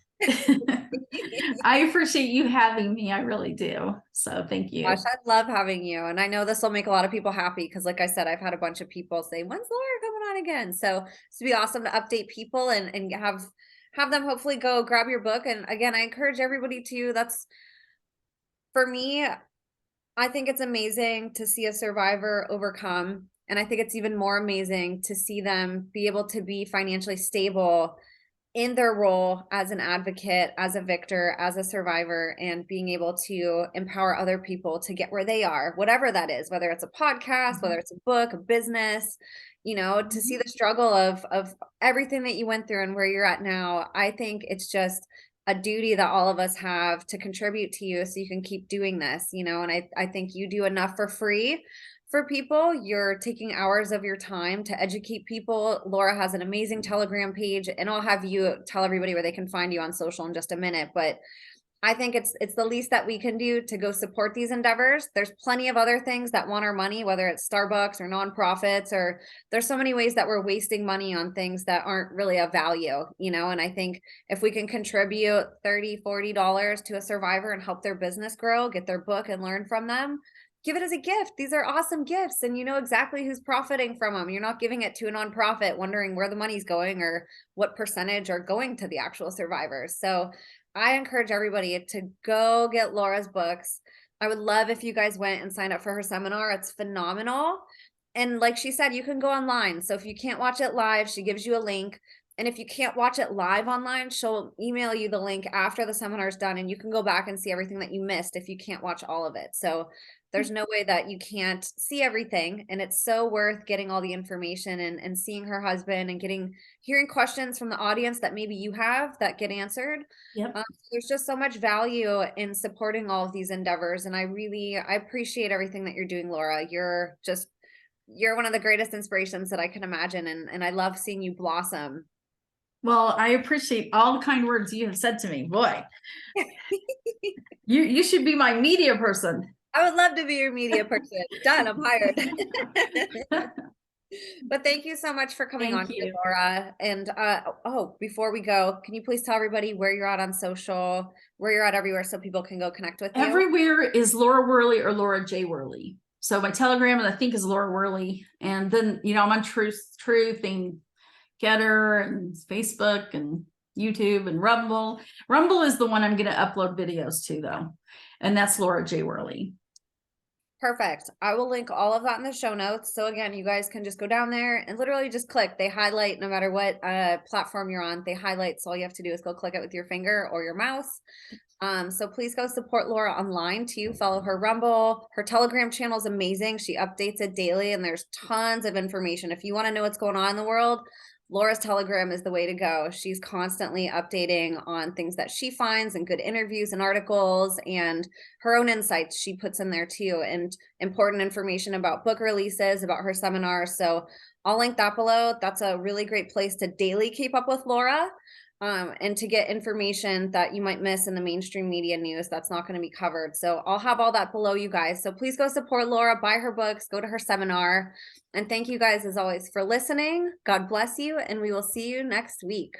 I appreciate you having me. I really do. So thank you. Gosh, I love having you. And I know this will make a lot of people happy because like I said, I've had a bunch of people say, when's Laura coming on again? So it's be awesome to update people and have them hopefully go grab your book. And again, I encourage everybody to, for me, I think it's amazing to see a survivor overcome. And I think it's even more amazing to see them be able to be financially stable in their role as an advocate, as a victor, as a survivor, and being able to empower other people to get where they are, whatever that is, whether it's a podcast, whether it's a book, a business, to see the struggle of everything that you went through and where you're at now. I think it's just a duty that all of us have to contribute to you so you can keep doing this, and I think you do enough for free for people. You're taking hours of your time to educate people. Laura has an amazing Telegram page, and I'll have you tell everybody where they can find you on social in just a minute. But I think it's the least that we can do to go support these endeavors. There's plenty of other things that want our money, whether it's Starbucks or nonprofits, or there's so many ways that we're wasting money on things that aren't really of value, and I think if we can contribute $30-$40 to a survivor and help their business grow, get their book and learn from them, give it as a gift. These are awesome gifts, and you know exactly who's profiting from them. You're not giving it to a nonprofit wondering where the money's going or what percentage are going to the actual survivors. So I encourage everybody to go get Laura's books. I would love if you guys went and signed up for her seminar. It's phenomenal. And like she said, you can go online. So if you can't watch it live, she gives you a link. And if you can't watch it live online, she'll email you the link after the seminar is done, and you can go back and see everything that you missed if you can't watch all of it. So there's no way that you can't see everything. And it's so worth getting all the information and seeing her husband and hearing questions from the audience that maybe you have that get answered. Yep. There's just so much value in supporting all of these endeavors. And I appreciate everything that you're doing, Laura. You're one of the greatest inspirations that I can imagine. And I love seeing you blossom. Well, I appreciate all the kind words you have said to me. Boy, you should be my media person. I would love to be your media person. Done. I'm hired. But thank you so much for coming on here, Laura. And before we go, can you please tell everybody where you're at on social, where you're at everywhere so people can go connect with you? Everywhere is Laura Worley or Laura J. Worley. So my Telegram, I think, is Laura Worley. And then, I'm on Truth and Getter and Facebook and YouTube and Rumble. Rumble is the one I'm going to upload videos to, though. And that's Laura J. Worley. Perfect. I will link all of that in the show notes. So again, you guys can just go down there and literally just click. They highlight no matter what platform you're on. They highlight. So all you have to do is go click it with your finger or your mouse. So please go support Laura online too. Follow her Rumble. Her Telegram channel is amazing. She updates it daily and there's tons of information. If you want to know what's going on in the world, Laura's Telegram is the way to go. She's constantly updating on things that she finds and good interviews and articles and her own insights she puts in there too, and important information about book releases, about her seminars. So I'll link that below. That's a really great place to daily keep up with Laura. And to get information that you might miss in the mainstream media news that's not going to be covered. So I'll have all that below, you guys. So please go support Laura, buy her books, go to her seminar. And thank you guys, as always, for listening. God bless you, and we will see you next week.